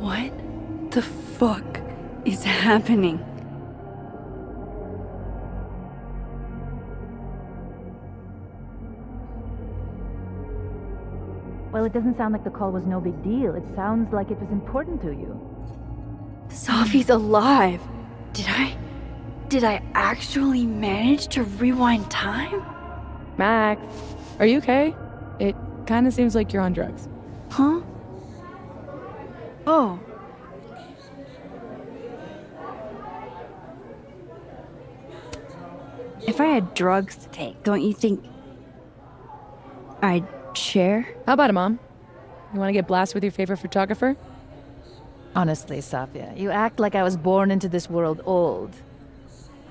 What the fuck is happening? Well, it doesn't sound like the call was no big deal. It sounds like it was important to you. Sophie's alive. Did I actually manage to rewind time? Max, are you okay? It kind of seems like you're on drugs. Huh? Oh. If I had drugs to take, don't you think I'd share? How about it, Mom? You want to get blasted with your favorite photographer? Honestly, Safia, you act like I was born into this world old.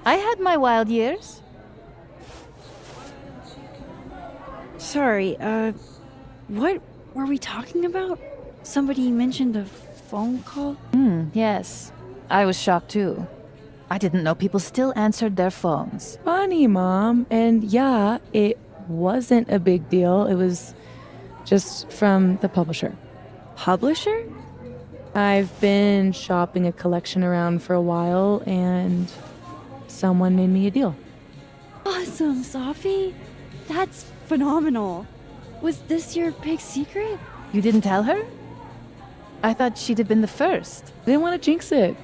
I had my wild years. Sorry, what were we talking about? Somebody mentioned a phone call? Yes. I was shocked too. I didn't know people still answered their phones. Funny, Mom. And yeah, it wasn't a big deal. It was just from the publisher. Publisher? I've been shopping a collection around for a while, and someone made me a deal. Awesome, Sophie. That's phenomenal. Was this your big secret? You didn't tell her? I thought she'd have been the first. I didn't want to jinx it.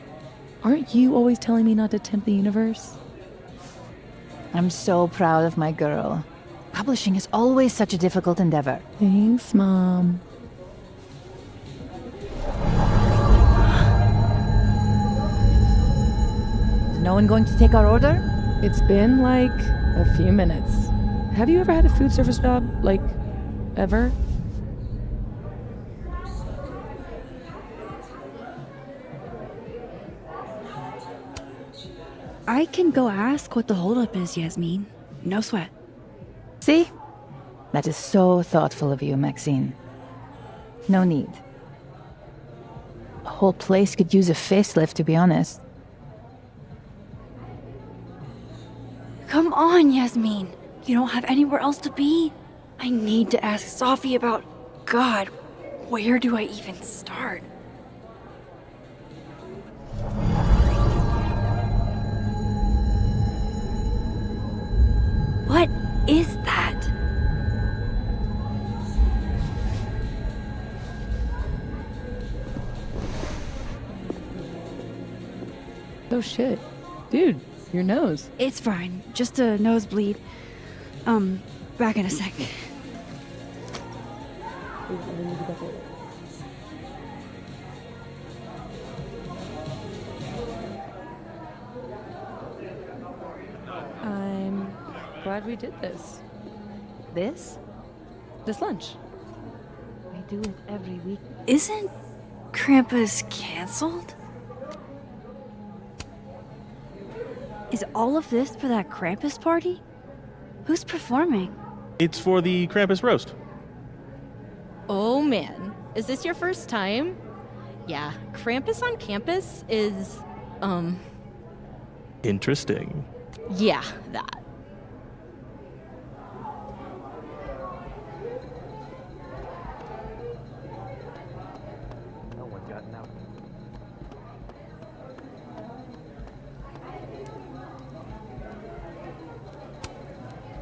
Aren't you always telling me not to tempt the universe? I'm so proud of my girl. Publishing is always such a difficult endeavor. Thanks, Mom. Is no one going to take our order? It's been like a few minutes. Have you ever had a food service job? Like, ever? I can go ask what the holdup is, Yasmin. No sweat. See? That is so thoughtful of you, Maxine. No need. The whole place could use a facelift, to be honest. Come on, Yasmin. You don't have anywhere else to be? I need to ask Sophie about... God, where do I even start? What is that? Oh shit. Dude, your nose. It's fine. Just a nosebleed. Back in a sec. I'm glad we did this. This? This lunch. We do it every week. Isn't Krampus canceled? Is all of this for that Krampus party? Who's performing? It's for the Krampus roast. Oh man, is this your first time? Yeah, Krampus on campus is, Interesting. yeah, that.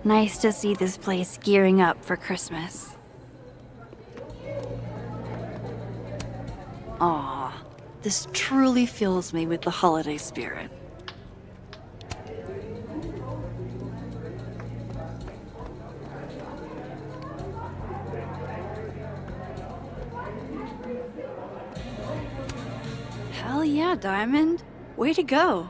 Nice to see this place gearing up for Christmas. Aw, this truly fills me with the holiday spirit. Hell yeah, Diamond. Way to go.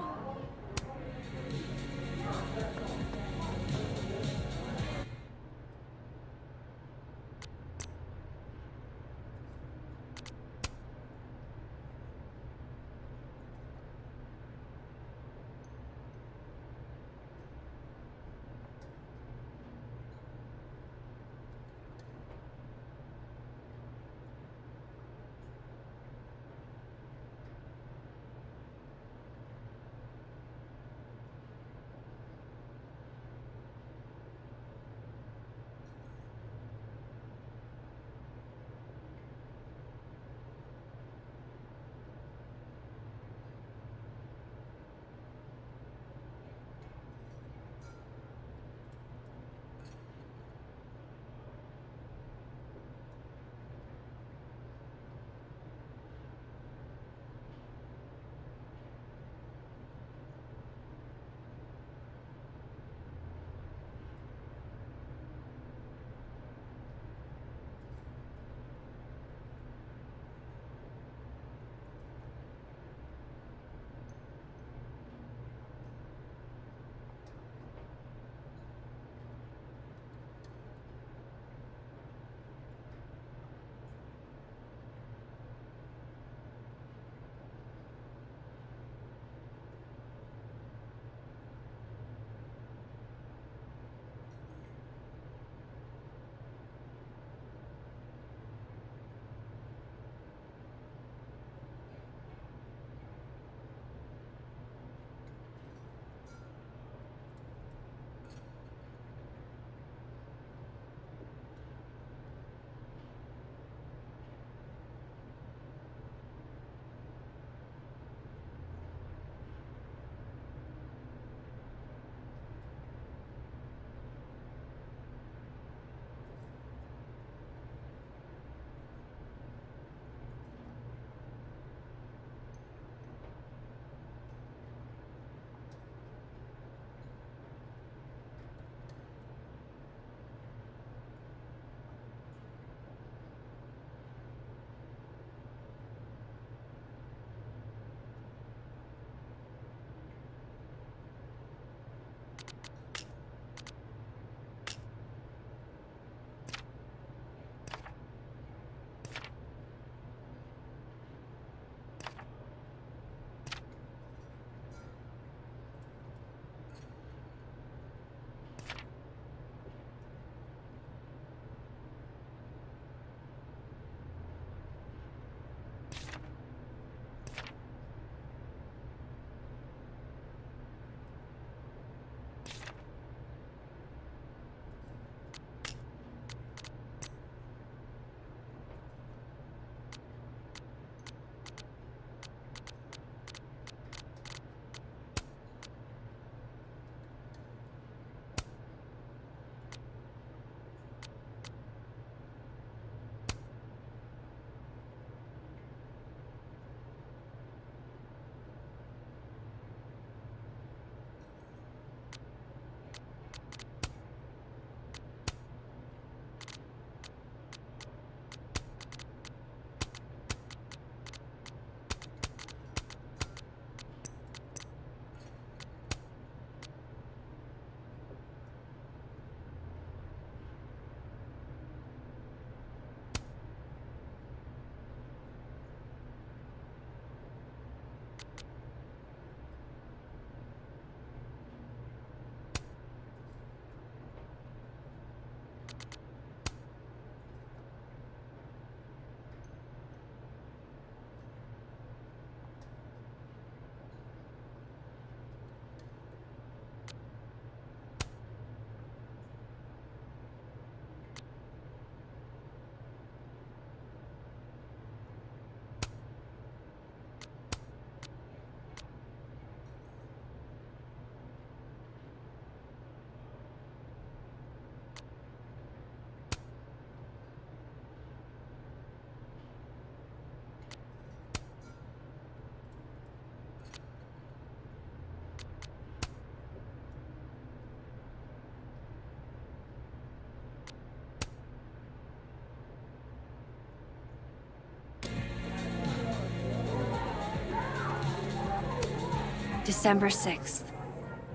December 6th.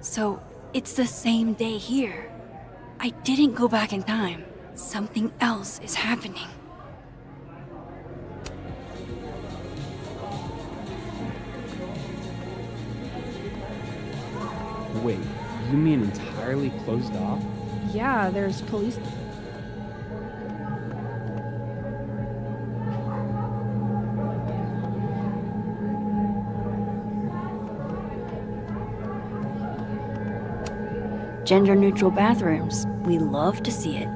So it's the same day here. I didn't go back in time. Something else is happening. Wait, you mean entirely closed off? Yeah, there's police. Gender-neutral bathrooms. We love to see it.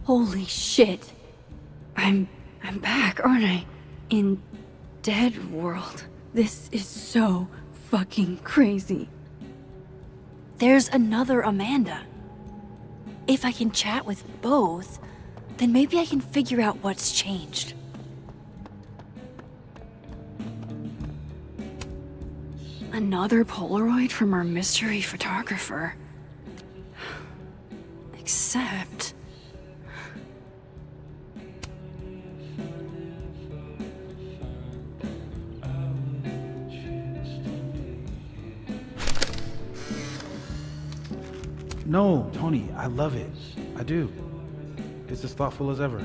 Holy shit. I'm back, aren't I? In Dead World. This is so fucking crazy. There's another Amanda. If I can chat with both, then maybe I can figure out what's changed. Another Polaroid from our mystery photographer. Except... No, Tony, I love it. I do. It's as thoughtful as ever.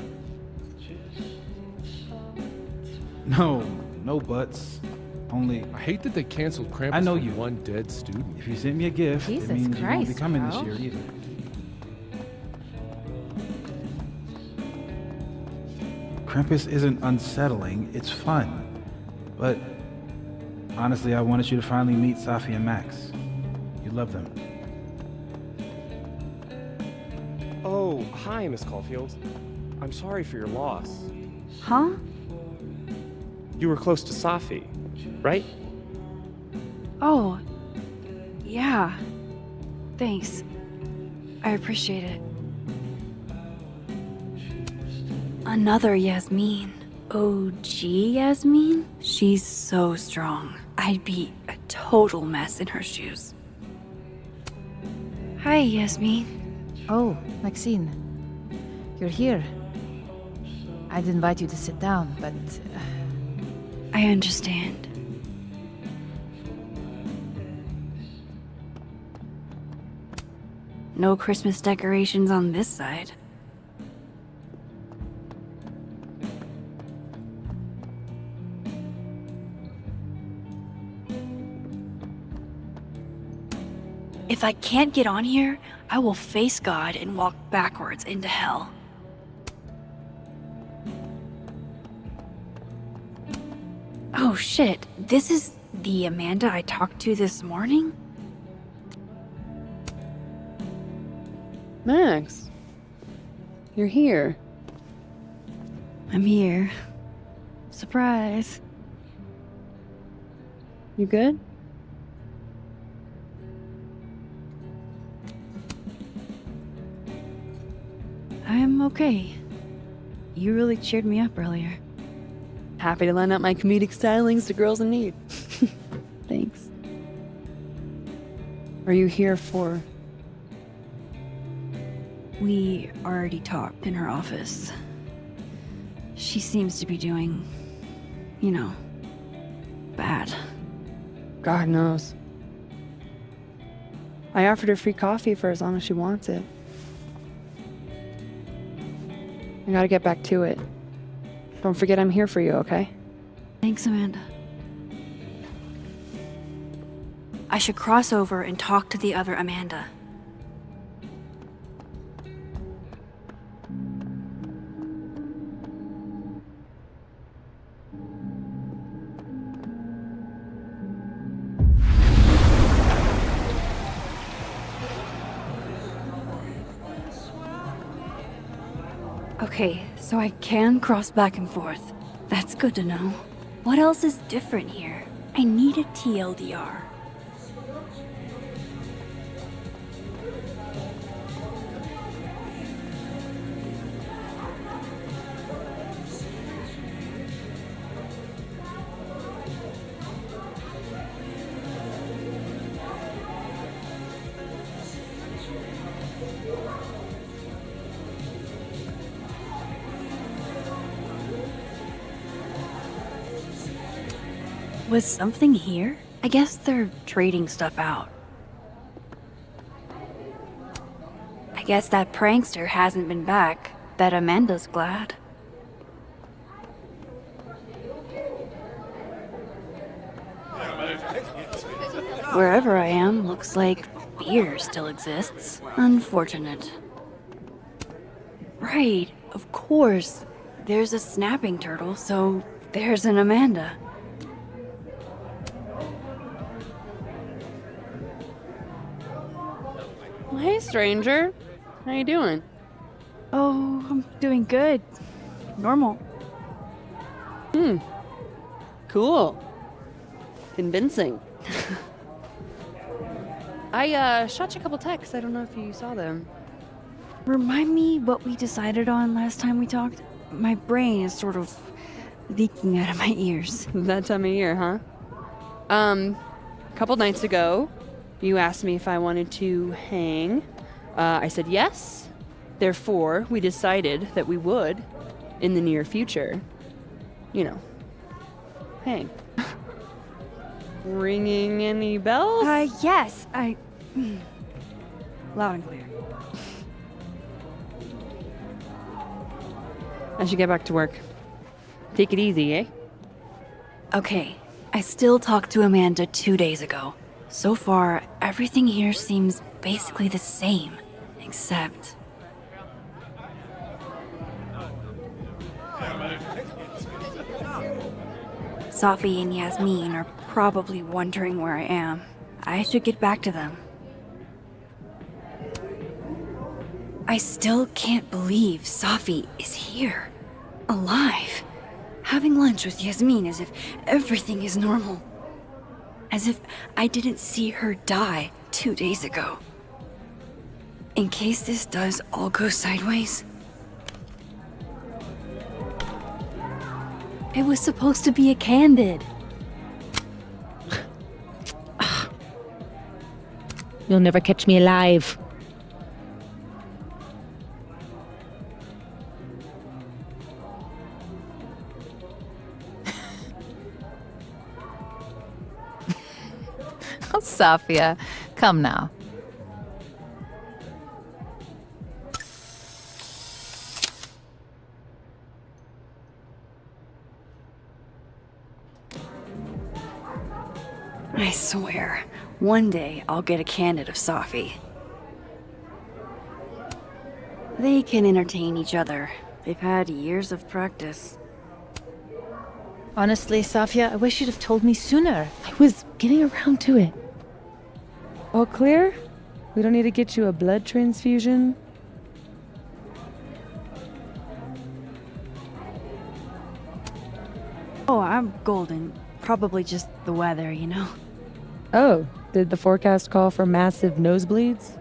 No buts. Only, I hate that they canceled Krampus I know for you. one dead student. if you send me a gift, Jesus it means you won't be Christ, coming this bro. year either. Krampus isn't unsettling, it's fun. But honestly, I wanted you to finally meet Safi and Max. You love them. Oh, hi, Miss Caulfield. I'm sorry for your loss. Huh? You were close to Safi, right? Oh. Yeah. Thanks. I appreciate it. Another Yasmin. OG Yasmin? She's so strong. I'd be a total mess in her shoes. Hi, Yasmin. Oh, Maxine. You're here. I'd invite you to sit down, but I understand. No Christmas decorations on this side. If I can't get on here, I will face God and walk backwards into hell. Oh shit, this is the Amanda I talked to this morning? Max, you're here. I'm here. Surprise. You good? I'm okay. You really cheered me up earlier. Happy to lend out my comedic stylings to girls in need. Thanks. Are you here for... We already talked in her office. She seems to be doing, bad. God knows. I offered her free coffee for as long as she wants it. I gotta get back to it. Don't forget I'm here for you, okay? Thanks, Amanda. I should cross over and talk to the other Amanda. Okay, so I can cross back and forth. That's good to know. What else is different here? I need a TLDR. Was something here? I guess they're trading stuff out. I guess that prankster hasn't been back. Bet Amanda's glad. Wherever I am, looks like beer still exists. Unfortunate. Right, of course. There's a snapping turtle, so there's an Amanda. Hey, stranger. How you doing? Oh, I'm doing good. Normal. Cool. Convincing. I shot you a couple texts. I don't know if you saw them. Remind me what we decided on last time we talked? My brain is sort of leaking out of my ears. That time of year, huh? A couple nights ago, you asked me if I wanted to hang. I said yes. Therefore, we decided that we would, in the near future, hang. Ringing any bells? Yes, loud and clear. I should get back to work. Take it easy, eh? Okay, I still talked to Amanda 2 days ago. So far, everything here seems basically the same, except... Safi and Yasmin are probably wondering where I am. I should get back to them. I still can't believe Safi is here. Alive. Having lunch with Yasmin as if everything is normal. As if I didn't see her die 2 days ago. In case this does all go sideways. It was supposed to be a candid. You'll never catch me alive. Oh, Safia, come now. I swear, one day I'll get a candid of Safi. They can entertain each other. They've had years of practice. Honestly, Safia, I wish you'd have told me sooner. I was getting around to it. All clear? We don't need to get you a blood transfusion? Oh, I'm golden. Probably just the weather, you know? Oh, did the forecast call for massive nosebleeds?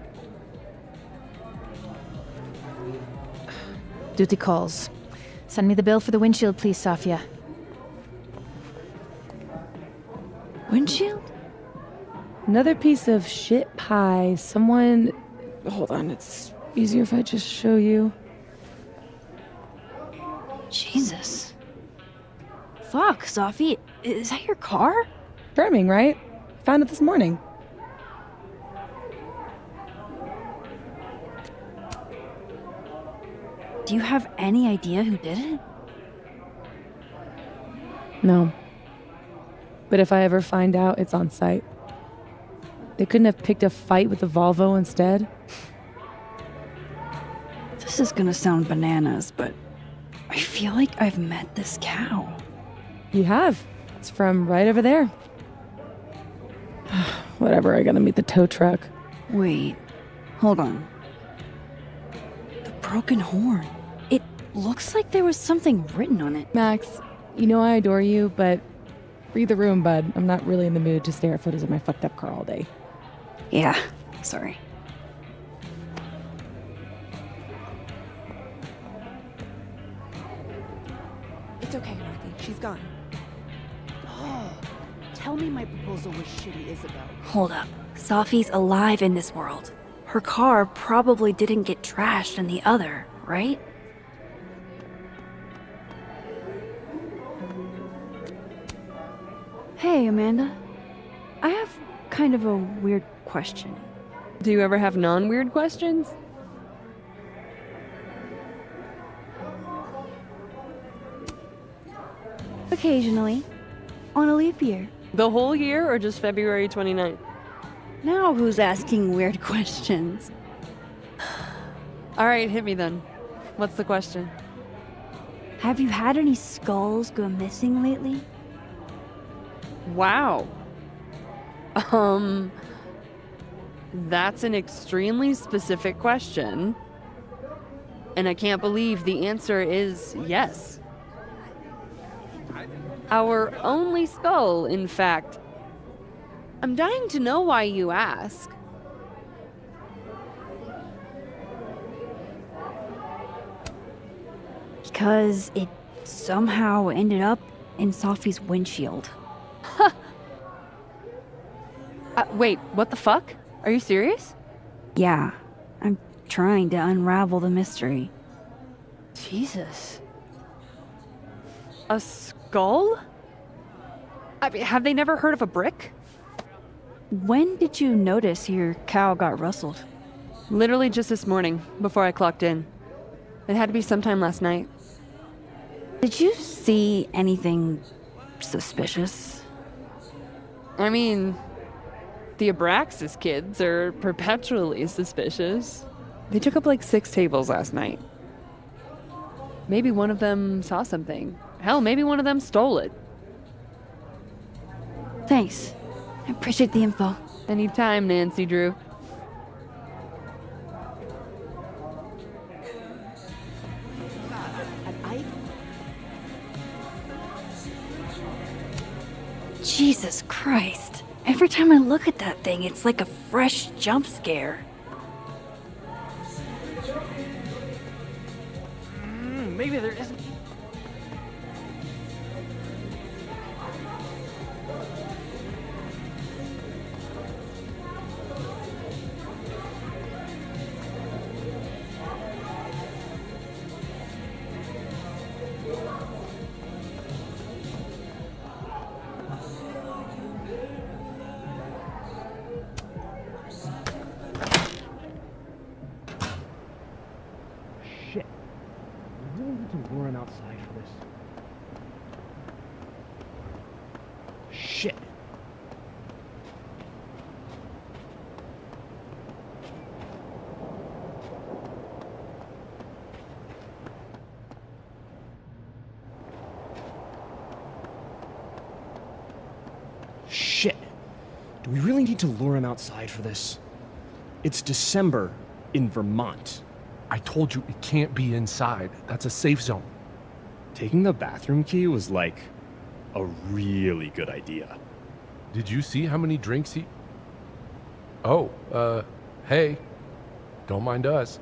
Duty calls. Send me the bill for the windshield, please, Safia. Windshield? Another piece of shit pie. Someone... Hold on, it's easier if I just show you. Jesus. Fuck, Safi. Is that your car? Charming, right? Found it this morning. Do you have any idea who did it? No. But if I ever find out, it's on site. They couldn't have picked a fight with the Volvo instead? This is gonna sound bananas, but I feel like I've met this cow. You have. It's from right over there. Whatever, I gotta meet the tow truck. Wait, hold on. The broken horn. It looks like there was something written on it. Max, you know I adore you, but read the room, bud. I'm not really in the mood to stare at photos of my fucked up car all day. Yeah, sorry. It's okay, Marthy. She's gone. Oh, tell me my proposal was shitty, Isabel. Hold up. Safi's alive in this world. her car probably didn't get trashed in the other, right? Hey, Amanda. I have kind of a weird question. Do you ever have non-weird questions? Occasionally. On a leap year. The whole year or just February 29th? Now who's asking weird questions? All right, hit me then. What's the question? Have you had any skulls go missing lately? Wow. That's an extremely specific question. And I can't believe the answer is yes. Our only skull, in fact. I'm dying to know why you ask. Because it somehow ended up in Sophie's windshield. Wait, what the fuck? Are you serious? Yeah, I'm trying to unravel the mystery. Jesus. A skull? I mean, have they never heard of a brick? When did you notice your cow got rustled? Literally just this morning, before I clocked in. It had to be sometime last night. Did you see anything suspicious? I mean, the Abraxas kids are perpetually suspicious. They took up like 6 tables last night. Maybe one of them saw something. Hell, maybe one of them stole it. Thanks. I appreciate the info. Anytime, Nancy Drew. Jesus Christ. Every time I look at that thing, it's like a fresh jump scare. Maybe there isn't. Shit. We really need to lure him outside for this. Shit. Shit. Do we really need to lure him outside for this? It's December in Vermont. I told you it can't be inside. That's a safe zone. Taking the bathroom key was like a really good idea. Did you see how many drinks he... Oh, hey. Don't mind us.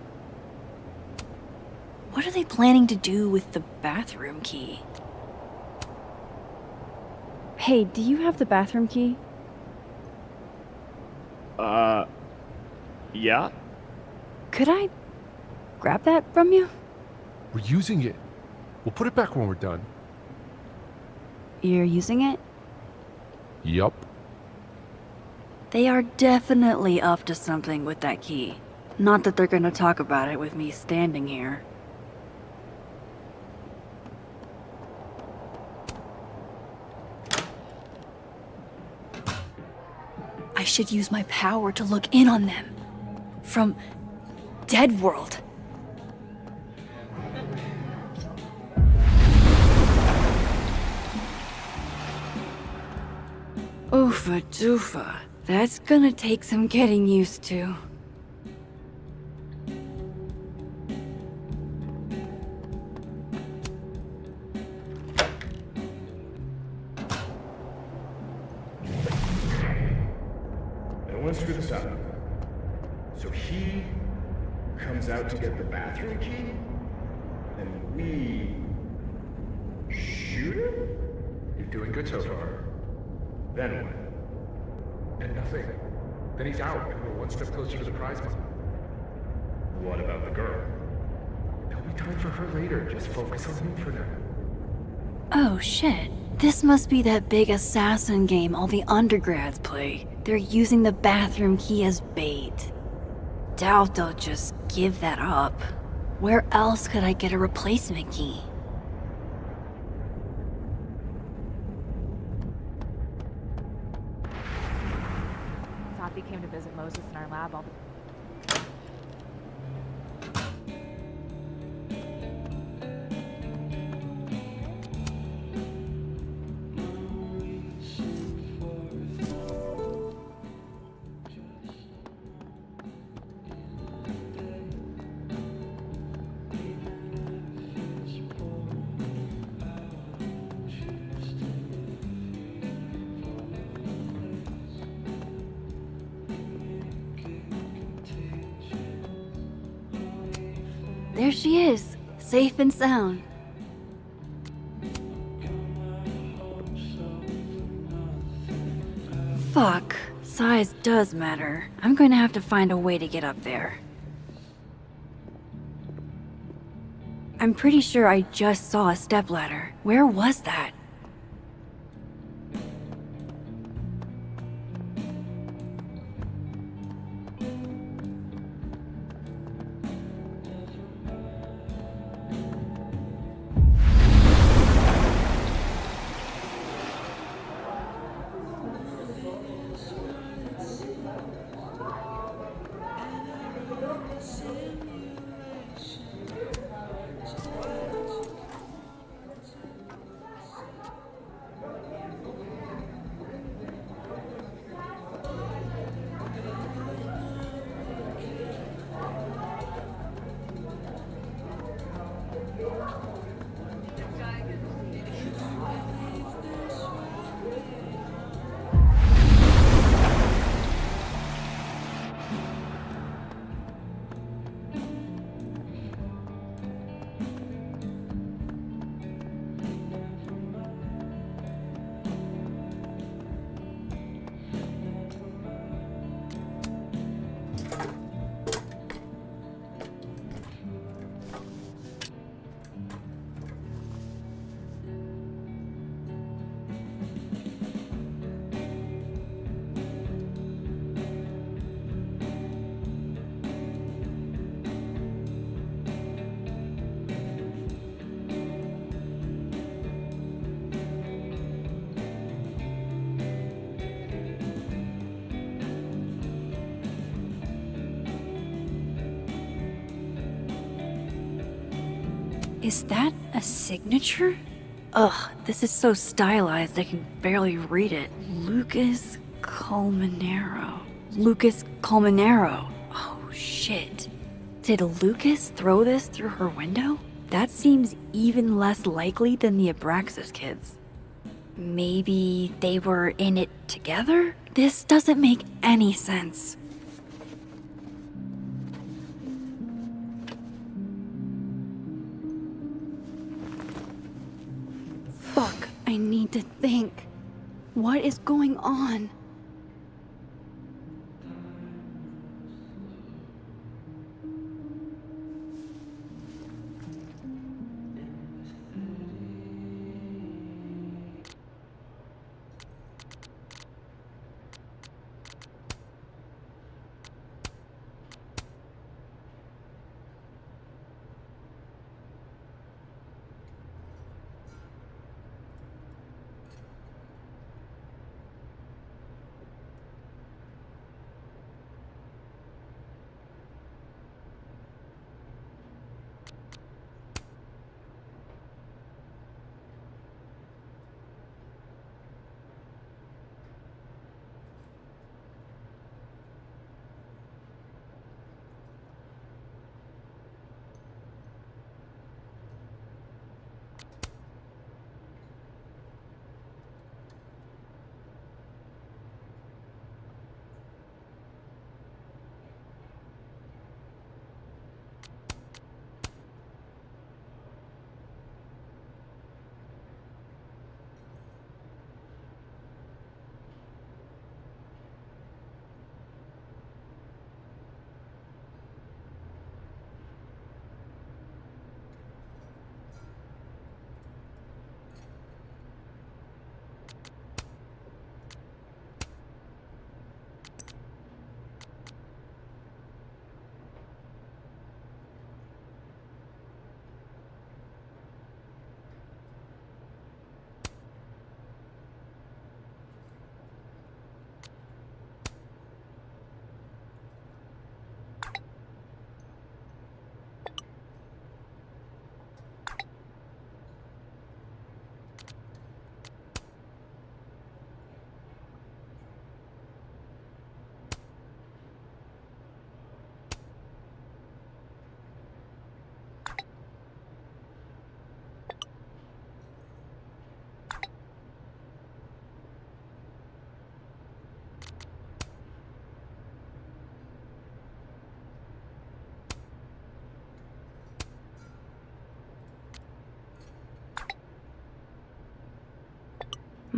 What are they planning to do with the bathroom key? Hey, do you have the bathroom key? Yeah? Could I grab that from you? We're using it. We'll put it back when we're done. You're using it? Yup. They are definitely up to something with that key. Not that they're gonna talk about it with me standing here. I should use my power to look in on them. From Dead World. Oofa doofa. That's gonna take some getting used to. I want to screw this up. So he comes out to get the bathroom key, and we shoot him? You're doing good so far. Then what? And nothing. Then he's out, and we're one step closer to the prize money. What about the girl? There'll be time for her later. Just focus on him for now. Oh shit. This must be that big assassin game all the undergrads play. They're using the bathroom key as bait. Doubt they'll just give that up. Where else could I get a replacement key? Tati came to visit Moses in our lab all the There she is, safe and sound. Fuck, size does matter. I'm going to have to find a way to get up there. I'm pretty sure I just saw a stepladder. Where was that? Is that a signature? Ugh, this is so stylized I can barely read it. Lucas Colmenero. Lucas Colmenero. Oh shit. Did Lucas throw this through her window? That seems even less likely than the Abraxas kids. Maybe they were in it together? This doesn't make any sense. Fuck, I need to think. What is going on?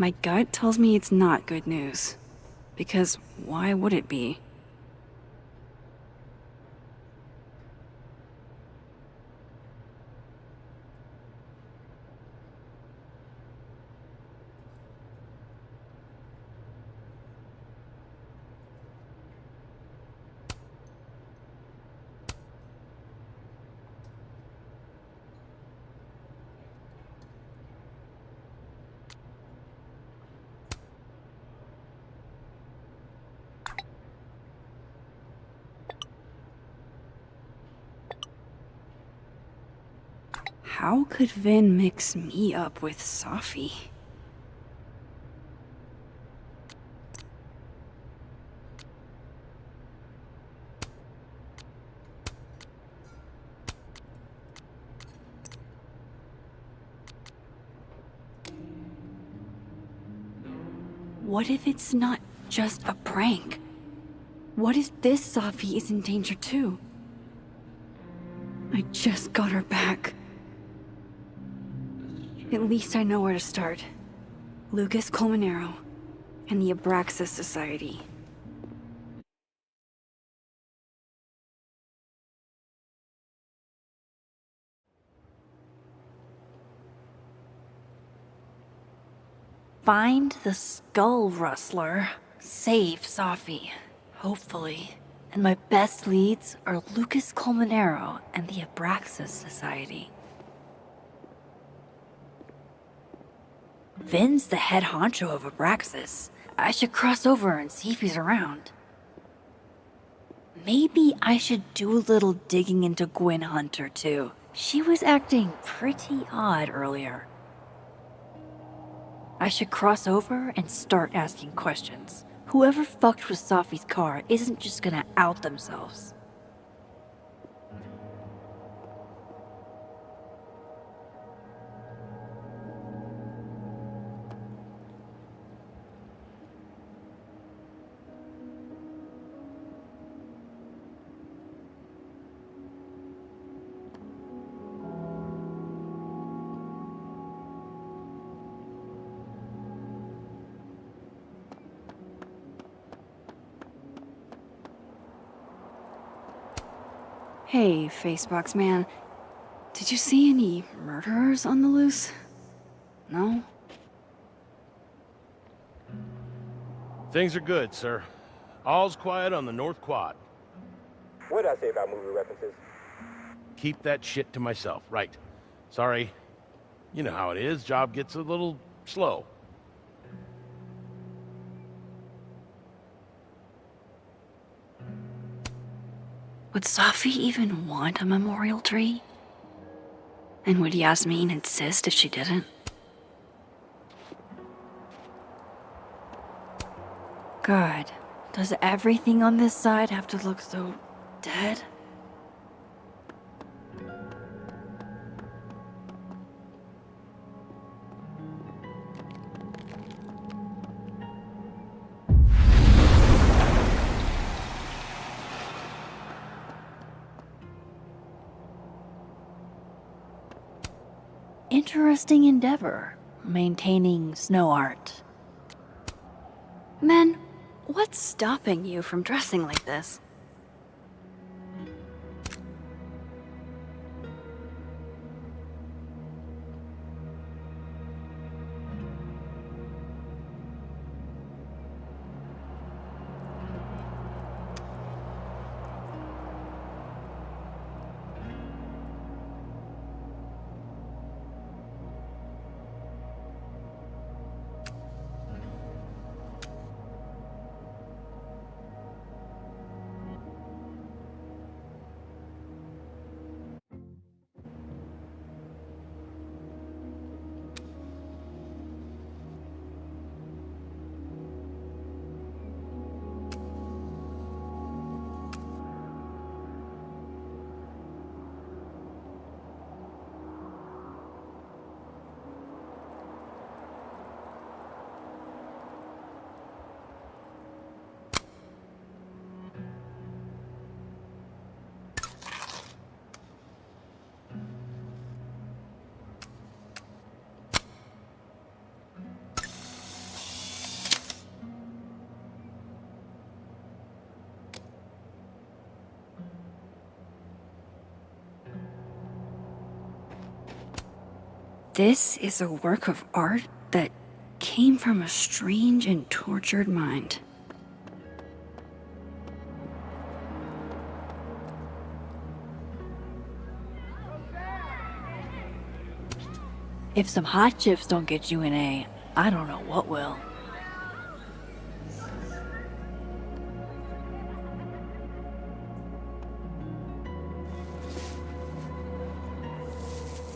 My gut tells me it's not good news. Because why would it be? How could Vin mix me up with Safi? What if it's not just a prank? What if this Safi is in danger too? I just got her back. At least I know where to start. Lucas Colmenero and the Abraxas Society. Find the Skull Rustler. Save Safi. Hopefully. And my best leads are Lucas Colmenero and the Abraxas Society. Vin's the head honcho of Abraxas. I should cross over and see if he's around. Maybe I should do a little digging into Gwen Hunter too. She was acting pretty odd earlier. I should cross over and start asking questions. Whoever fucked with Safi's car isn't just gonna out themselves. Hey, Facebox man. Did you see any murderers on the loose? No? Things are good, sir. All's quiet on the North Quad. What did I say about movie references? Keep that shit to myself, right? Sorry. You know how it is, job gets a little slow. Would Safi even want a memorial tree? And would Yasmin insist if she didn't? God, does everything on this side have to look so dead? Interesting endeavor, maintaining snow art. Men, what's stopping you from dressing like this? This is a work of art that came from a strange and tortured mind. If some hot chips don't get you an A, I don't know what will.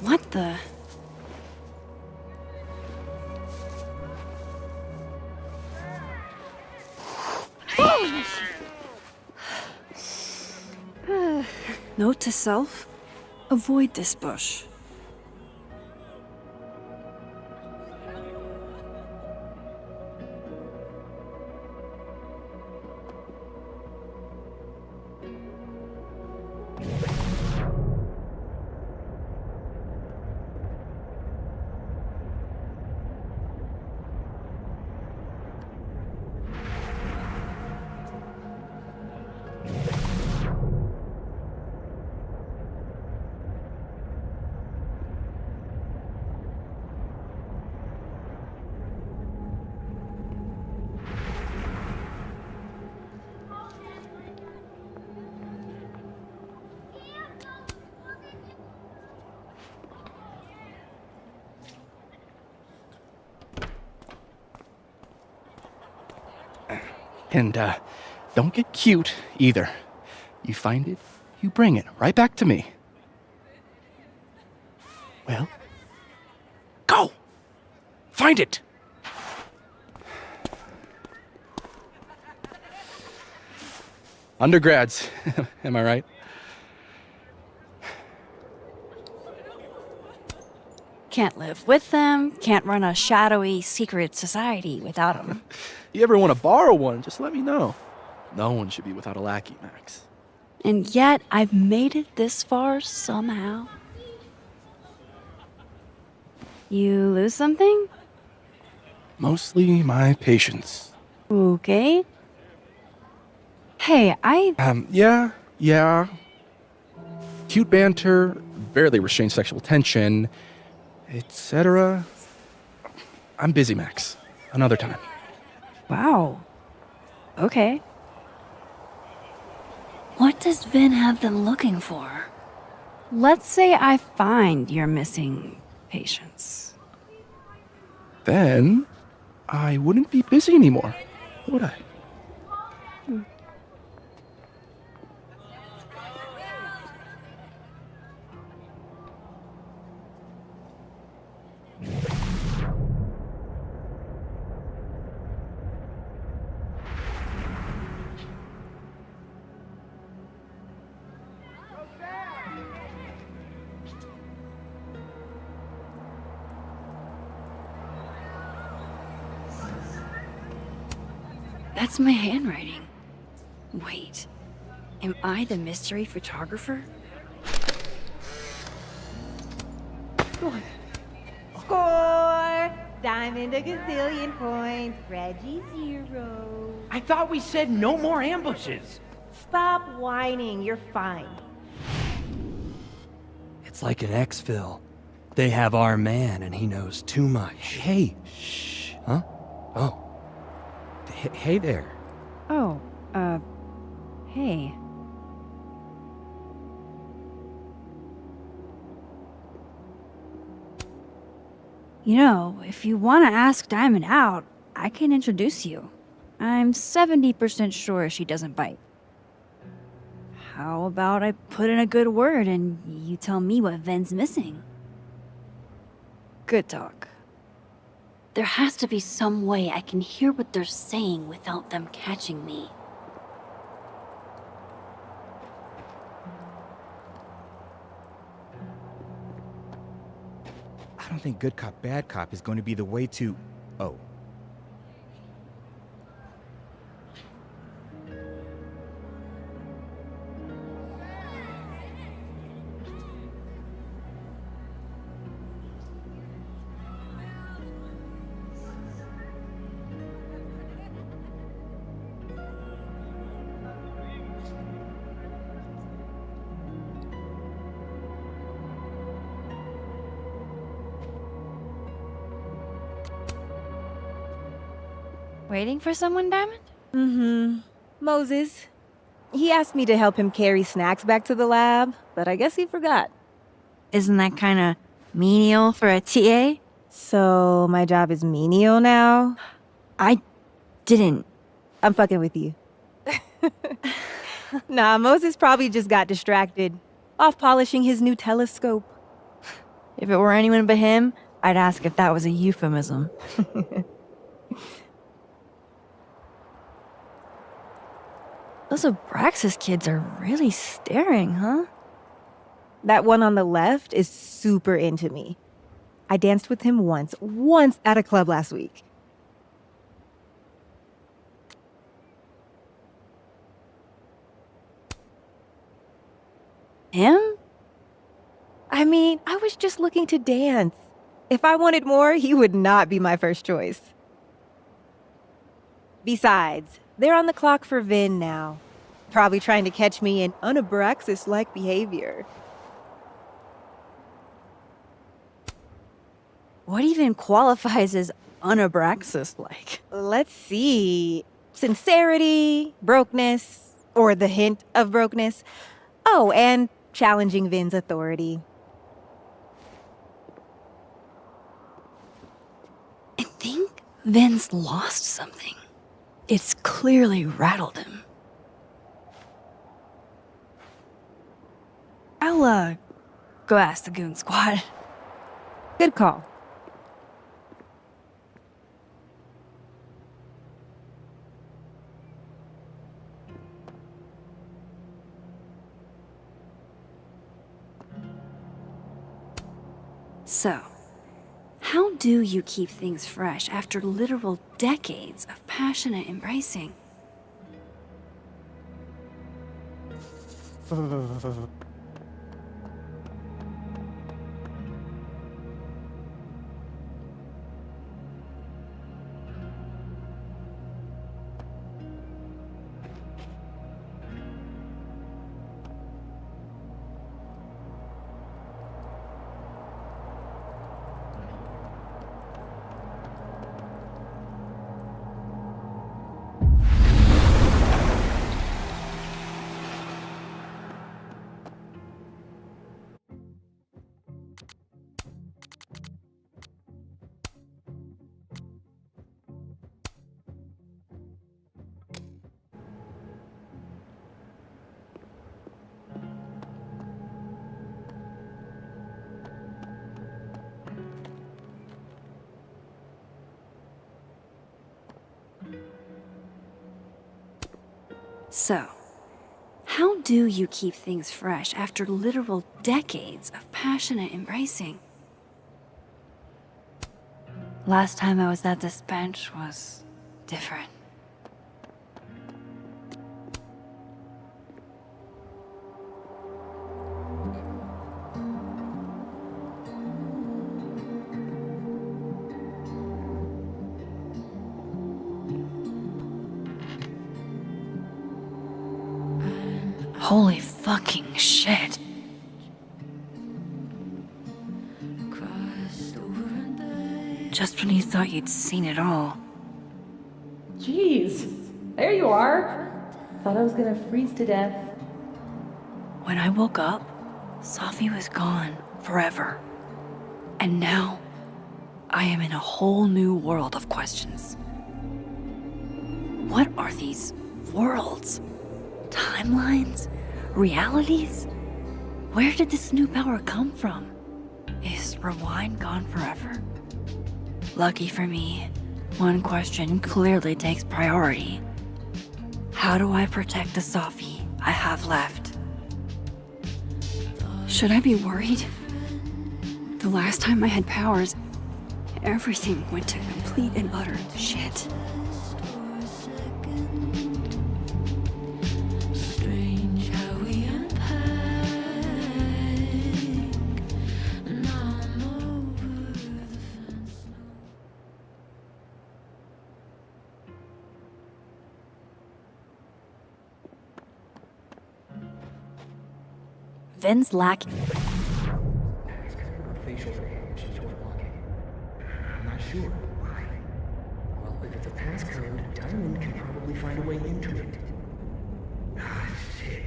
What the? Note to self, avoid this bush. And, don't get cute, either. You find it, you bring it right back to me. Well, go! Find it! Undergrads, am I right? Can't live with them, can't run a shadowy, secret society without them. You ever want to borrow one, just let me know. No one should be without a lackey, Max. And yet, I've made it this far somehow. You lose something? Mostly my patience. Okay. Hey, Yeah. Cute banter, barely restrained sexual tension, etc. I'm busy, Max. Another time. Wow. Okay. What does Vin have them looking for? Let's say I find your missing patience. Then I wouldn't be busy anymore, would I? That's my handwriting. Wait, am I the mystery photographer? Score! Diamond a gazillion points, Reggie 0. I thought we said no more ambushes. Stop whining, you're fine. It's like an exfil. They have our man and he knows too much. Hey, shh. Huh? Oh. Hey there. Oh, hey. You know, if you want to ask Diamond out, I can introduce you. I'm 70% sure she doesn't bite. How about I put in a good word and you tell me what Ven's missing? Good talk. There has to be some way I can hear what they're saying without them catching me. I don't think good cop, bad cop is going to be the way to... Oh. Waiting for someone, Diamond? Mm-hmm. Moses. He asked me to help him carry snacks back to the lab, but I guess he forgot. Isn't that kind of menial for a TA? So my job is menial now? I didn't. I'm fucking with you. Nah, Moses probably just got distracted. Off polishing his new telescope. If it were anyone but him, I'd ask if that was a euphemism. Those Abraxas kids are really staring, huh? That one on the left is super into me. I danced with him once at a club last week. Him? I mean, I was just looking to dance. If I wanted more, he would not be my first choice. Besides, they're on the clock for Vin now. Probably trying to catch me in unabraxas-like behavior. What even qualifies as unabraxas-like? Let's see. Sincerity, brokenness, or the hint of brokenness. Oh, and challenging Vin's authority. I think Vin's lost something. It's clearly rattled him. I'll, go ask the goon squad. Good call. So, how do you keep things fresh after literal decades of passionate embracing? So, how do you keep things fresh after literal decades of passionate embracing? Last time I was at this bench was different. Holy fucking shit. Just when you thought you'd seen it all. Jeez, there you are. Thought I was gonna freeze to death. When I woke up, Safi was gone forever. And now, I am in a whole new world of questions. What are these worlds? Timelines? Realities? Where did this new power come from? Is Rewind gone forever? Lucky for me, one question clearly takes priority. How do I protect the Safi I have left? Should I be worried? The last time I had powers, everything went to complete and utter shit. Vin's lacking. It's because of her facial recognition to unlock it. I'm not sure why. Well, If it's a passcode, Diamond can probably find a way into it. Ah, shit.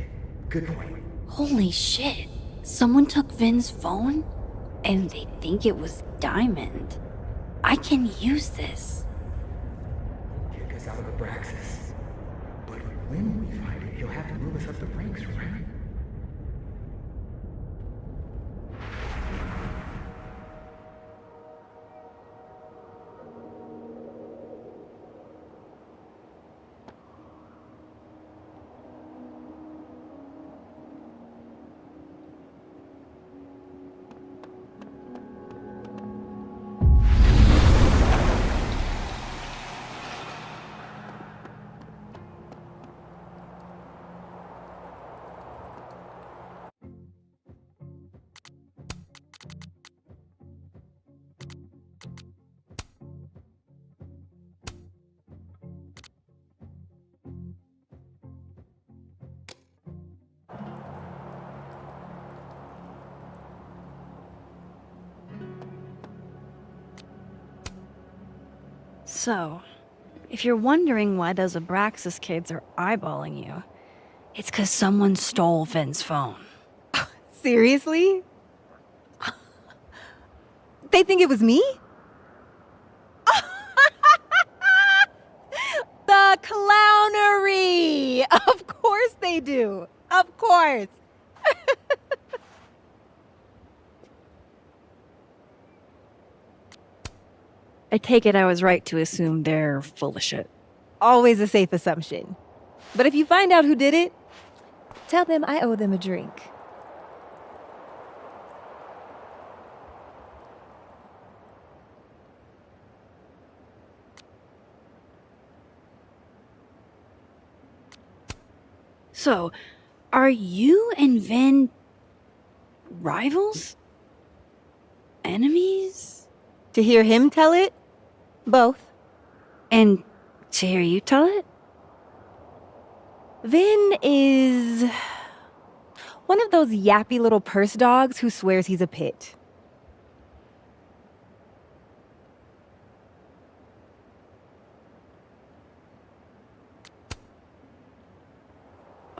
Good point. Holy shit. Someone took Vin's phone? And they think it was Diamond. I can use this. Kick us out of Abraxas. But when we find it, he'll have to move us up the ranks, right? So, if you're wondering why those Abraxas kids are eyeballing you, it's 'cause someone stole Vin's phone. Seriously? They think it was me? The clownery! Of course they do. Of course. I take it I was right to assume they're full of shit. Always a safe assumption. But if you find out who did it, tell them I owe them a drink. So, are you and Vin rivals? Enemies? To hear him tell it, both. And to hear you tell it? Vin is one of those yappy little purse dogs who swears he's a pit.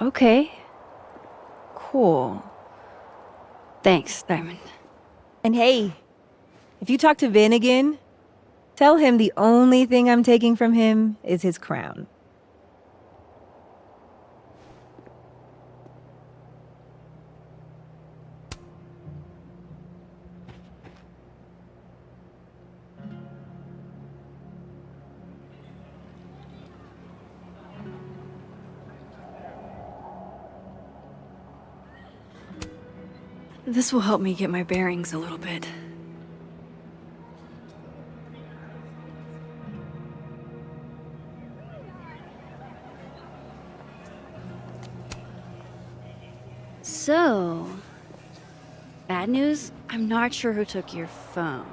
Okay. Cool. Thanks, Diamond. And hey, if you talk to Vin again, tell him the only thing I'm taking from him is his crown. This will help me get my bearings a little bit. So, bad news, I'm not sure who took your phone.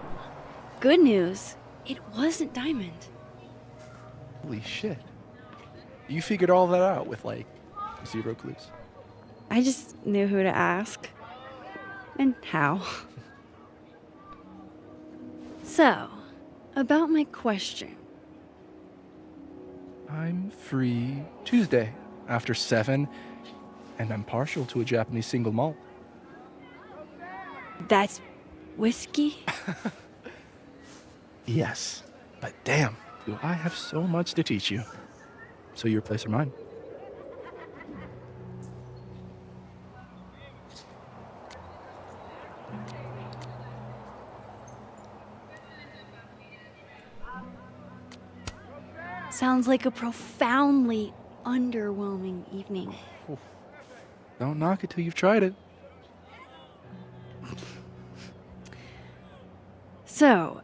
Good news, it wasn't Diamond. Holy shit. You figured all that out with, like, 0 clues. I just knew who to ask. And how. So, about my question. I'm free Tuesday after 7, and I'm partial to a Japanese single malt. That's whiskey? Yes, but damn, do I have so much to teach you. So your place or mine? Sounds like a profoundly underwhelming evening. Don't knock it till you've tried it. So,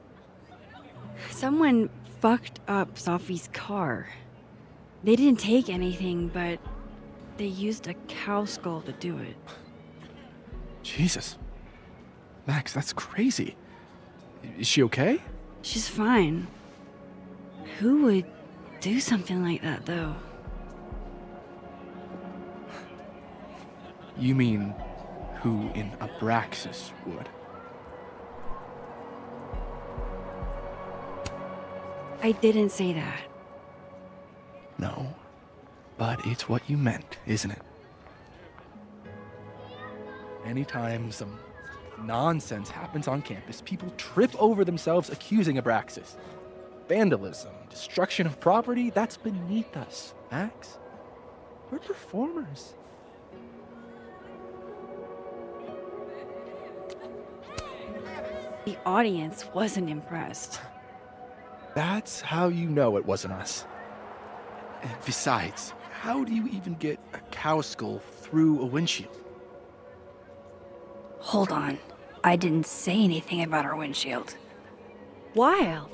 someone fucked up Sophie's car. They didn't take anything, but they used a cow skull to do it. Jesus. Max, that's crazy. Is she okay? She's fine. Who would do something like that, though? You mean who in Abraxas would? I didn't say that. No, but it's what you meant, isn't it? Anytime some nonsense happens on campus, people trip over themselves accusing Abraxas. Vandalism, destruction of property, that's beneath us, Max. We're performers. The audience wasn't impressed. That's how you know it wasn't us. Besides, how do you even get a cow skull through a windshield? Hold on. I didn't say anything about our windshield. Wild,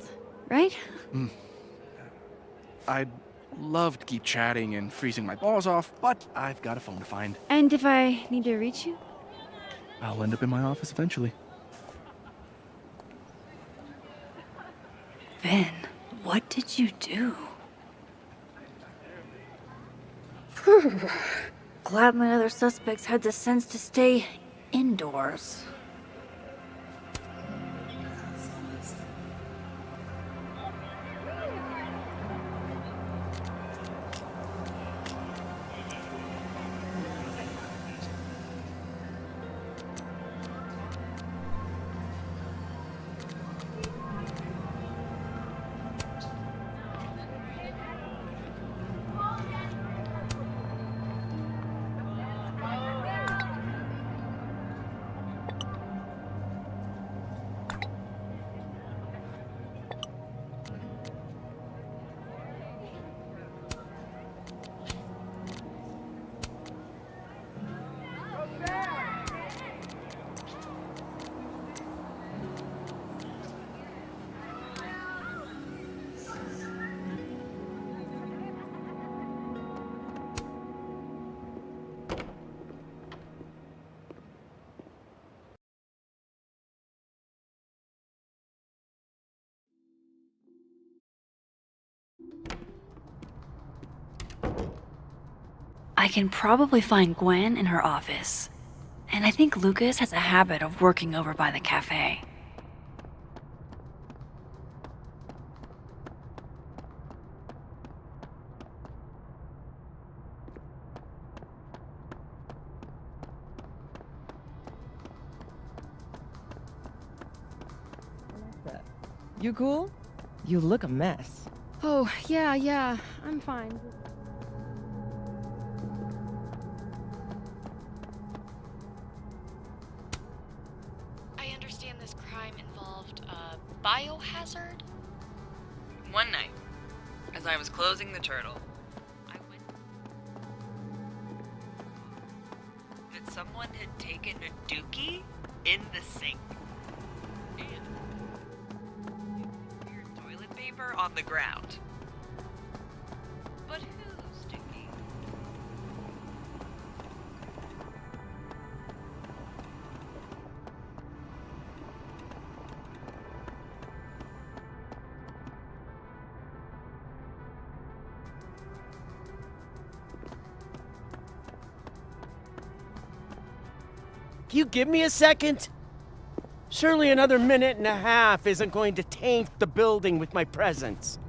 right? I'd love to keep chatting and freezing my balls off, but I've got a phone to find. And if I need to reach you? I'll end up in my office eventually. Vin, what did you do? Glad my other suspects had the sense to stay indoors. I can probably find Gwen in her office. And I think Lucas has a habit of working over by the cafe. You cool? You look a mess. Oh, yeah, I'm fine. I understand this crime involved a biohazard? One night, as I was closing the turtle, I went that someone had taken a dookie in the sink and weird toilet paper on the ground. But whose dookie? You give me a second? Surely another minute and a half isn't going to taint the building with my presence.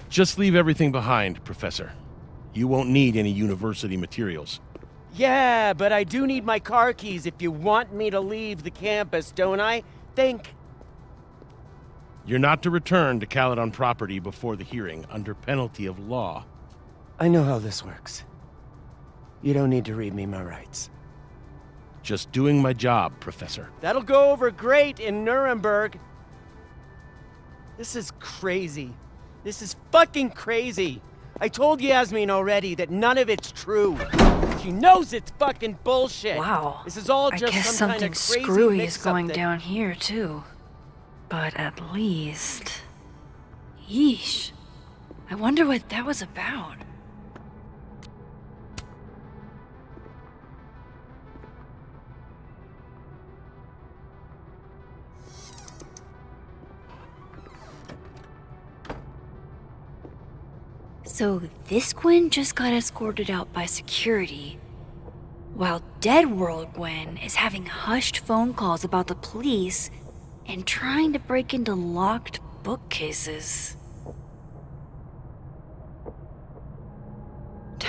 Just leave everything behind, Professor. You won't need any university materials. Yeah, but I do need my car keys if you want me to leave the campus, don't I? Think. You're not to return to Caledon property before the hearing, under penalty of law. I know how this works. You don't need to read me my rights. Just doing my job, Professor. That'll go over great in Nuremberg. This is crazy. This is fucking crazy. I told Yasmin already that none of it's true. She knows it's fucking bullshit. Wow. This is all I just guess some kind something of crazy screwy is mix-up going that- down here, too. But at least... Yeesh. I wonder what that was about. So this Gwen just got escorted out by security, while Dead World Gwen is having hushed phone calls about the police and trying to break into locked bookcases.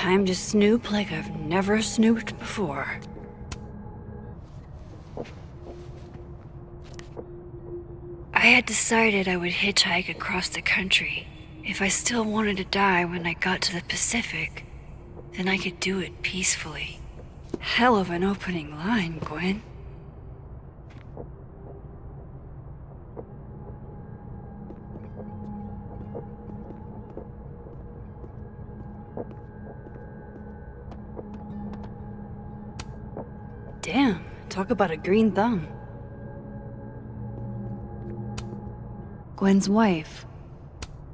Time to snoop like I've never snooped before. I had decided I would hitchhike across the country. If I still wanted to die when I got to the Pacific, then I could do it peacefully. Hell of an opening line, Gwen. Damn, talk about a green thumb. Gwen's wife,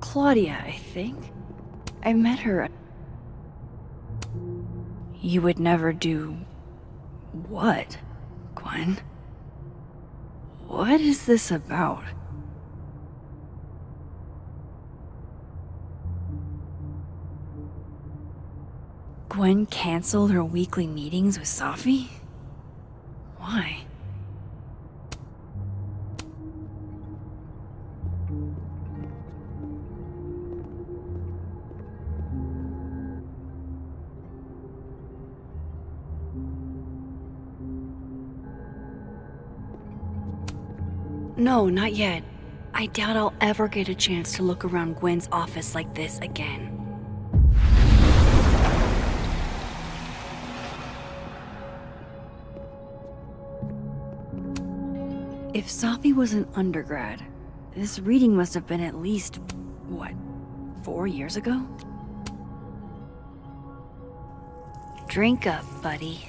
Claudia, I think. I met her. You would never do what, Gwen? What is this about? Gwen canceled her weekly meetings with Safi? Why? No, not yet. I doubt I'll ever get a chance to look around Gwen's office like this again. If Safi was an undergrad, this reading must have been at least, 4 years ago? Drink up, buddy.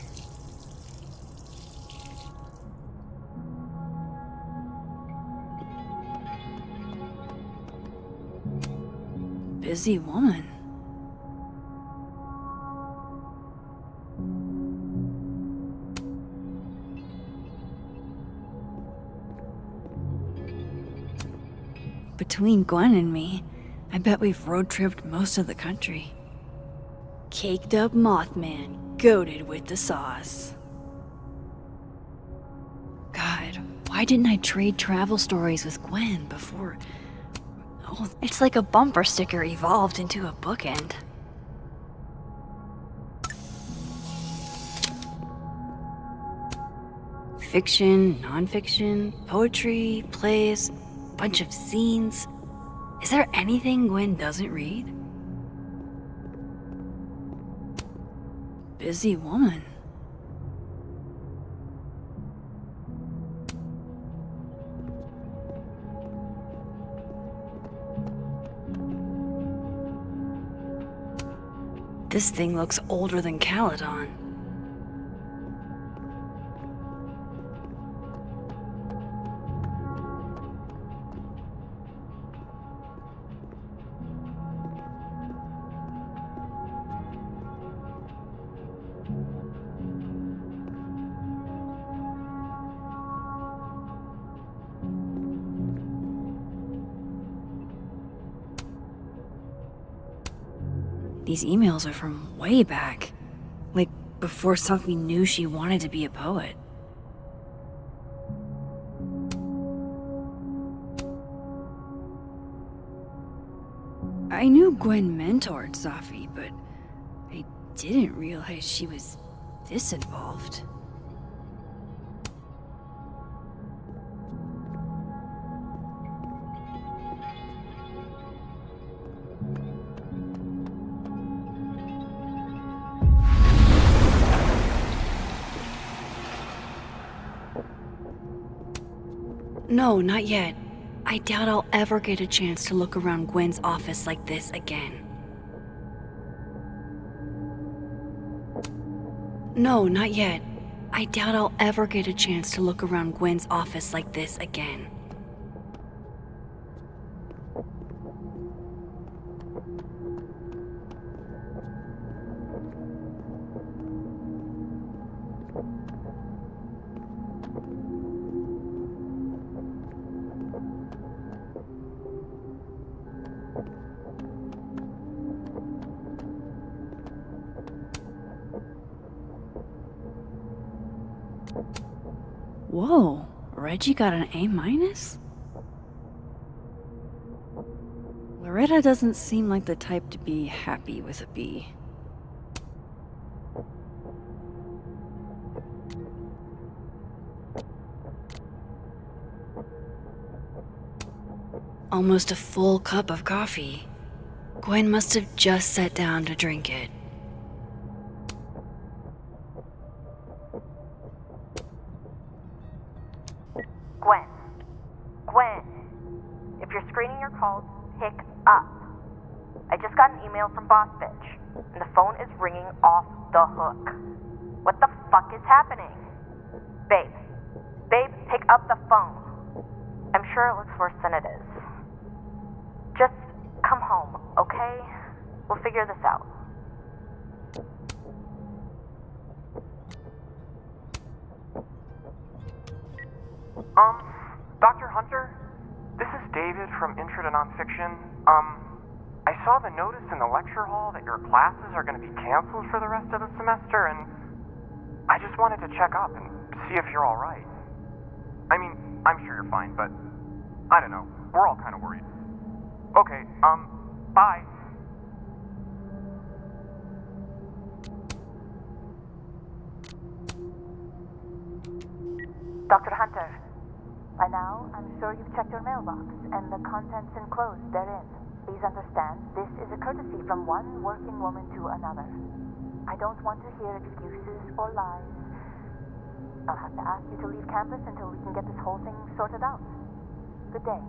Busy woman. Between Gwen and me, I bet we've road-tripped most of the country. Caked up Mothman, goated with the sauce. God, why didn't I trade travel stories with Gwen before? Oh, it's like a bumper sticker evolved into a bookend. Fiction, non-fiction, poetry, plays, bunch of scenes. Is there anything Gwen doesn't read? Busy woman. This thing looks older than Caledon. These emails are from way back. Like, before Safi knew she wanted to be a poet. I knew Gwen mentored Safi, but I didn't realize she was this involved. No, not yet. I doubt I'll ever get a chance to look around Gwen's office like this again. No, not yet. I doubt I'll ever get a chance to look around Gwen's office like this again. Whoa, Reggie got an A-? Loretta doesn't seem like the type to be happy with a B. Almost a full cup of coffee. Gwen must have just sat down to drink it. Gwen. Gwen. If you're screening your calls, pick up. I just got an email from Boss Bitch, and the phone is ringing off the hook. What the fuck is happening? Babe. Babe, pick up the phone. I'm sure it looks worse than it is. Just come home, okay? We'll figure this out. Dr. Hunter? This is David from Intro to Nonfiction. I saw the notice in the lecture hall that your classes are going to be canceled for the rest of the semester, and I just wanted to check up and see if you're alright. I mean, I'm sure you're fine, but I don't know. We're all kind of worried. Okay, bye. Dr. Hunter, by now, I'm sure you've checked your mailbox and the contents enclosed therein. Please understand, this is a courtesy from one working woman to another. I don't want to hear excuses or lies. I'll have to ask you to leave campus until we can get this whole thing sorted out. Good day.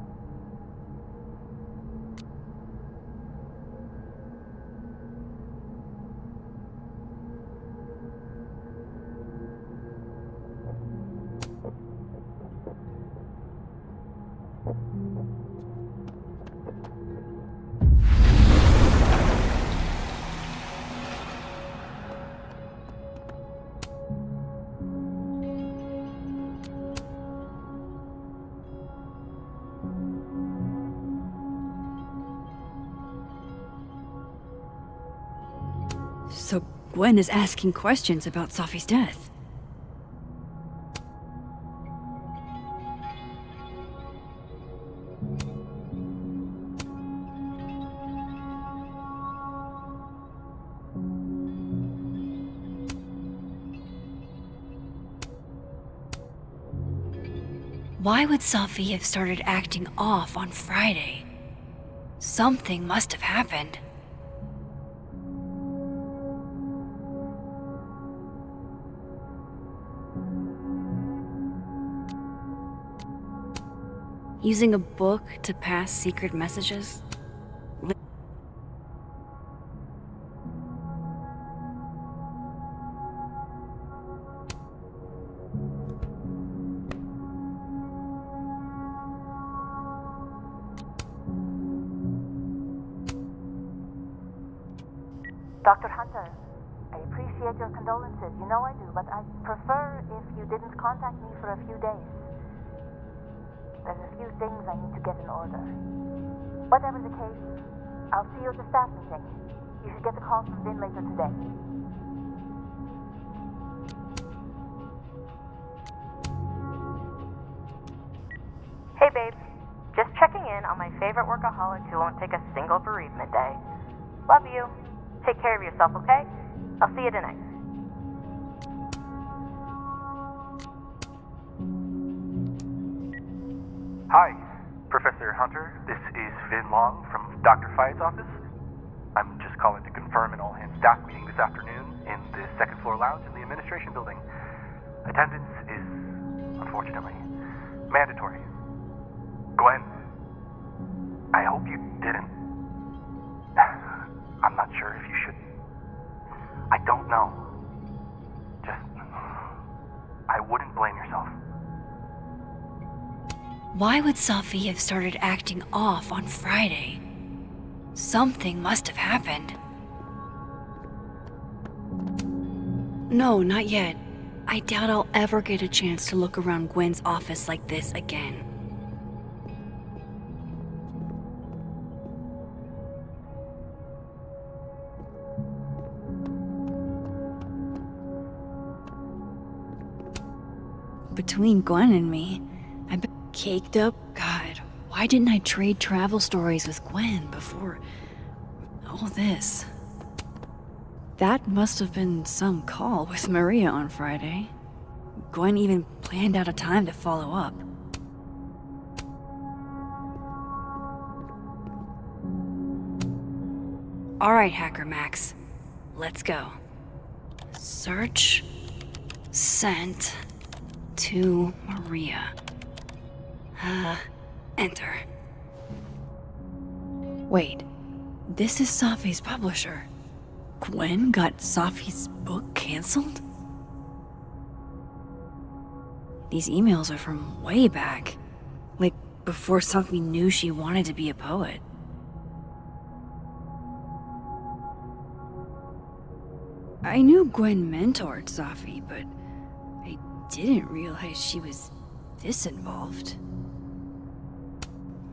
So Gwen is asking questions about Safi's death. Why would Safi have started acting off on Friday? Something must have happened. Using a book to pass secret messages? Dr. Hunter, I appreciate your condolences. You know I do, but I'd prefer if you didn't contact me for a few days. There's a few things I need to get in order. Whatever the case, I'll see you at the staff meeting. You should get the call from Vin later today. Hey babe, just checking in on my favorite workaholic who won't take a single bereavement day. Love you. Take care of yourself, okay? I'll see you tonight. Hi, Professor Hunter. This is Vin Long from Dr. Fye's office. I'm just calling to confirm an all-hands staff meeting this afternoon in the second floor lounge in the administration building. Attendance is, unfortunately, mandatory. Gwen, I hope you didn't. I'm not sure if you should. I don't know. Just, I wouldn't blame yourself. Why would Safi have started acting off on Friday? Something must have happened. No, not yet. I doubt I'll ever get a chance to look around Gwen's office like this again. Between Gwen and me, I've been caked up. God, why didn't I trade travel stories with Gwen before all this? That must have been some call with Maria on Friday. Gwen even planned out a time to follow up. Alright, Hacker Max. Let's go. Search sent to Maria. Enter. Wait, this is Safi's publisher. Gwen got Safi's book canceled? These emails are from way back. Like, before Safi knew she wanted to be a poet. I knew Gwen mentored Safi, but I didn't realize she was this involved.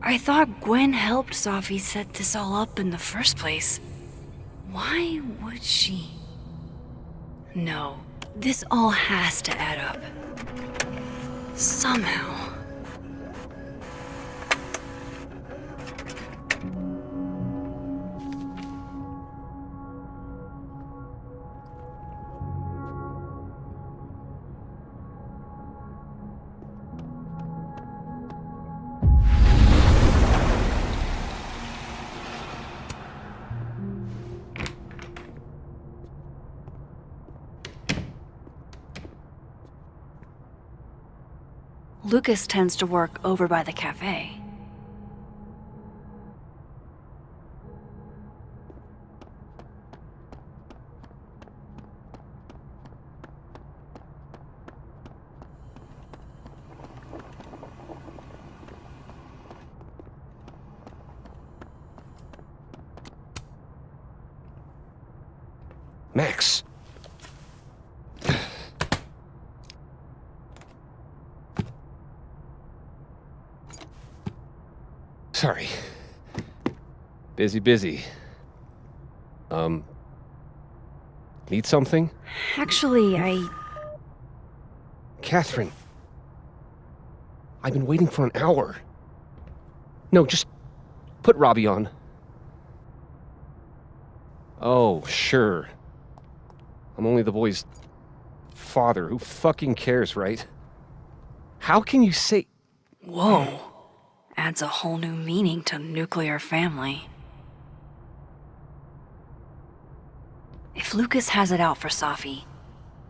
I thought Gwen helped Safi set this all up in the first place. Why would she? No, this all has to add up. Somehow. Lucas tends to work over by the cafe. Max. Sorry. Busy. Need something? Actually, Catherine. I've been waiting for an hour. No, just put Robbie on. Oh, sure. I'm only the boy's father. Who fucking cares, right? How can you say... Whoa. Adds a whole new meaning to nuclear family. If Lucas has it out for Safi,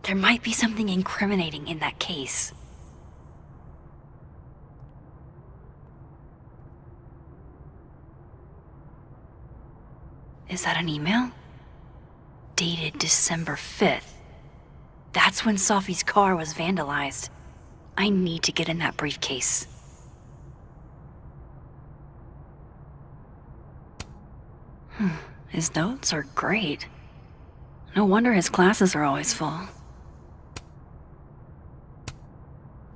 there might be something incriminating in that case. Is that an email? Dated December 5th. That's when Safi's car was vandalized. I need to get in that briefcase. His notes are great. No wonder his classes are always full.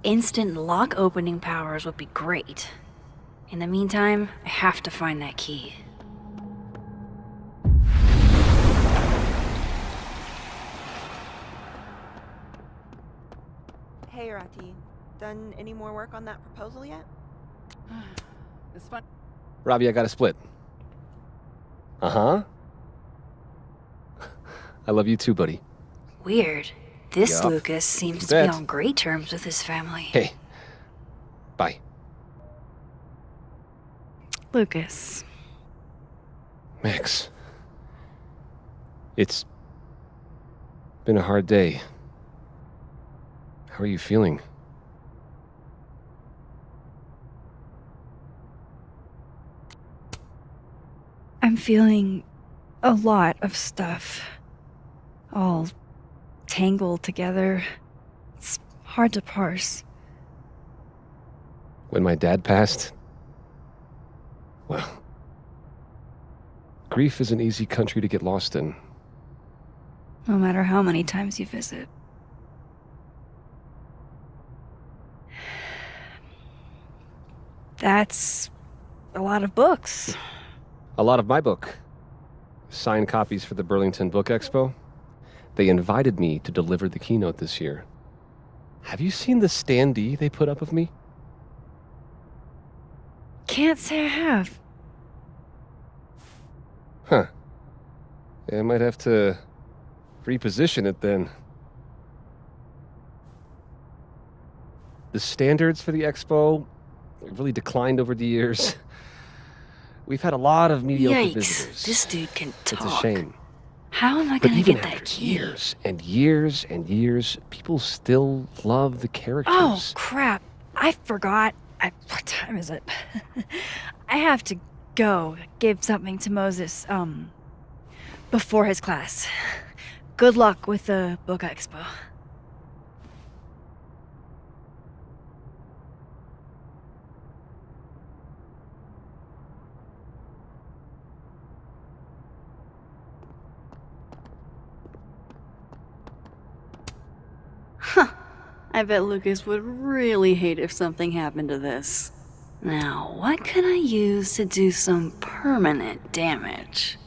Instant lock opening powers would be great. In the meantime, I have to find that key. Hey, Rati. Done any more work on that proposal yet? It's fun. Robbie, I got a split. Uh-huh. I love you too, buddy. Weird. This Yup. Lucas seems You to be bet. on great terms with his family. Hey. Bye. Lucas. Max. It's been a hard day. How are you feeling? I'm feeling a lot of stuff. All tangled together. It's hard to parse. When my dad passed, well, grief is an easy country to get lost in. No matter how many times you visit. That's a lot of books. A lot of my book. Signed copies for the Burlington Book Expo. They invited me to deliver the keynote this year. Have you seen the standee they put up of me? Can't say I have. Huh. Yeah, I might have to reposition it then. The standards for the expo really declined over the years. We've had a lot of mediocre Yikes, visitors. this dude can talk. It's a shame. How am I But gonna even get after that key? years and years and years, people still love the characters. Oh, crap. I forgot. What time is it? I have to go give something to Moses, before his class. Good luck with the book expo. Huh. I bet Lucas would really hate if something happened to this. Now, what can I use to do some permanent damage?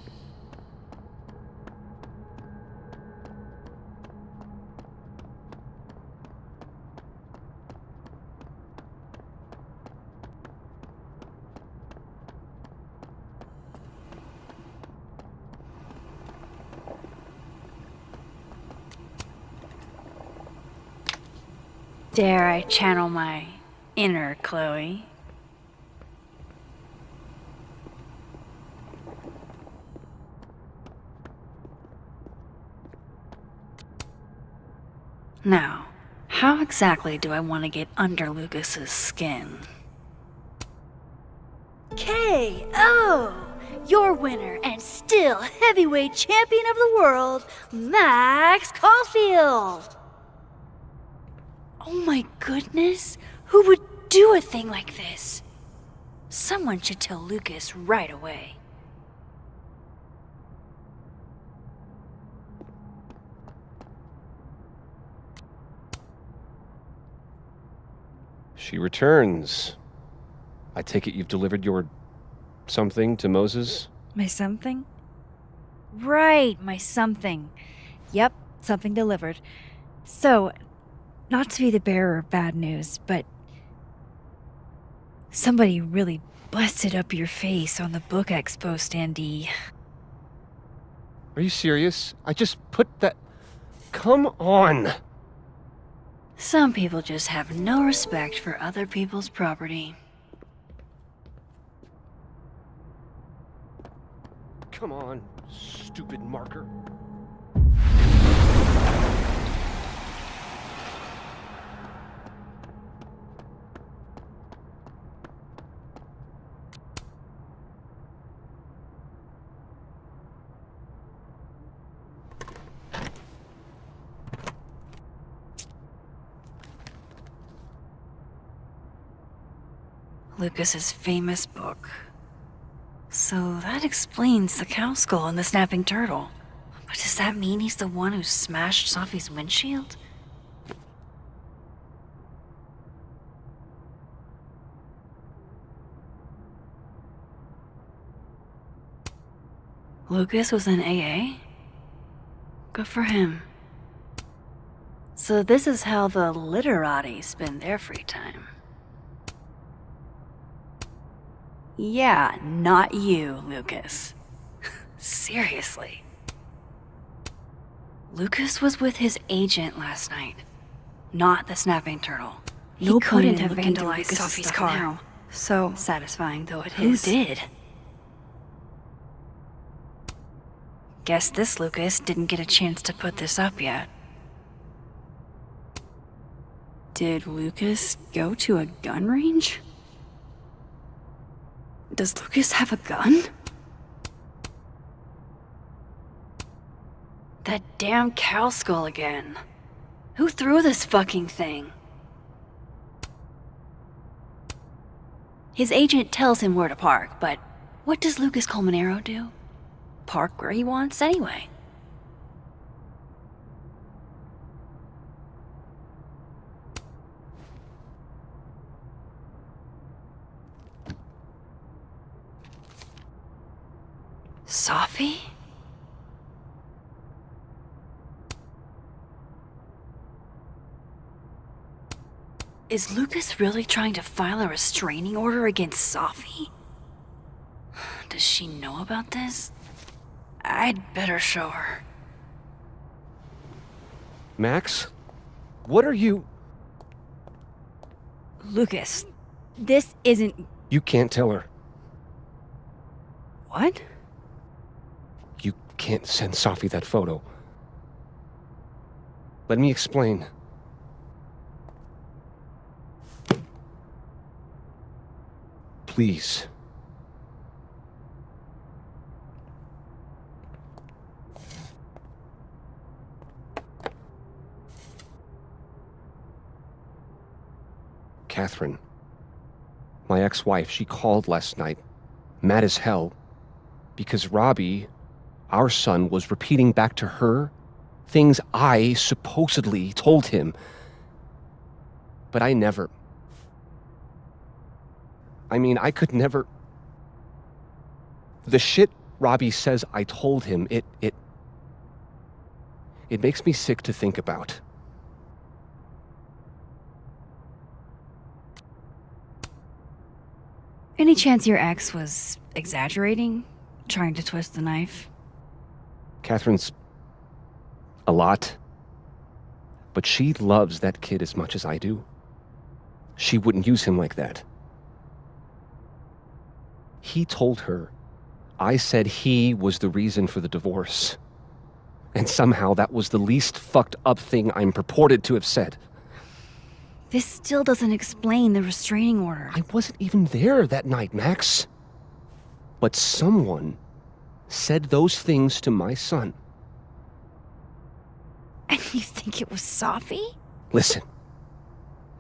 Dare I channel my inner Chloe? Now, how exactly do I want to get under Lucas's skin? KO! Your winner and still heavyweight champion of the world, Max Caulfield! Oh my goodness, who would do a thing like this? Someone should tell Lucas right away. She returns. I take it you've delivered your something to Moses? My something? Right, my something. Yep, something delivered. So, not to be the bearer of bad news, but somebody really busted up your face on the book expo standee. Are you serious? I just put that... Come on! Some people just have no respect for other people's property. Come on, stupid marker. Lucas's famous book. So that explains the cow skull and the snapping turtle. But does that mean he's the one who smashed Sophie's windshield? Lucas was in AA? Good for him. So this is how the literati spend their free time. Yeah, not you, Lucas. Seriously. Lucas was with his agent last night, not the snapping turtle. He couldn't have vandalized Sophie's car. Now. So satisfying though it is. Who did? Guess this Lucas didn't get a chance to put this up yet. Did Lucas go to a gun range? Does Lucas have a gun? That damn cow skull again. Who threw this fucking thing? His agent tells him where to park, but what does Lucas Colmenero do? Park where he wants anyway. Sophie? Is Lucas really trying to file a restraining order against Sophie? Does she know about this? I'd better show her. Max? What are you... Lucas, this isn't... You can't tell her. What? You can't send Safi that photo. Let me explain. Please. Catherine, my ex-wife, she called last night, mad as hell, because Robbie, our son, was repeating back to her things I supposedly told him. But I never... I could never... The shit Robbie says I told him, it makes me sick to think about. Any chance your ex was exaggerating? Trying to twist the knife? Catherine's a lot. But she loves that kid as much as I do. She wouldn't use him like that. He told her I said he was the reason for the divorce. And somehow that was the least fucked up thing I'm purported to have said. This still doesn't explain the restraining order. I wasn't even there that night, Max. But someone said those things to my son. And you think it was Safi? Listen.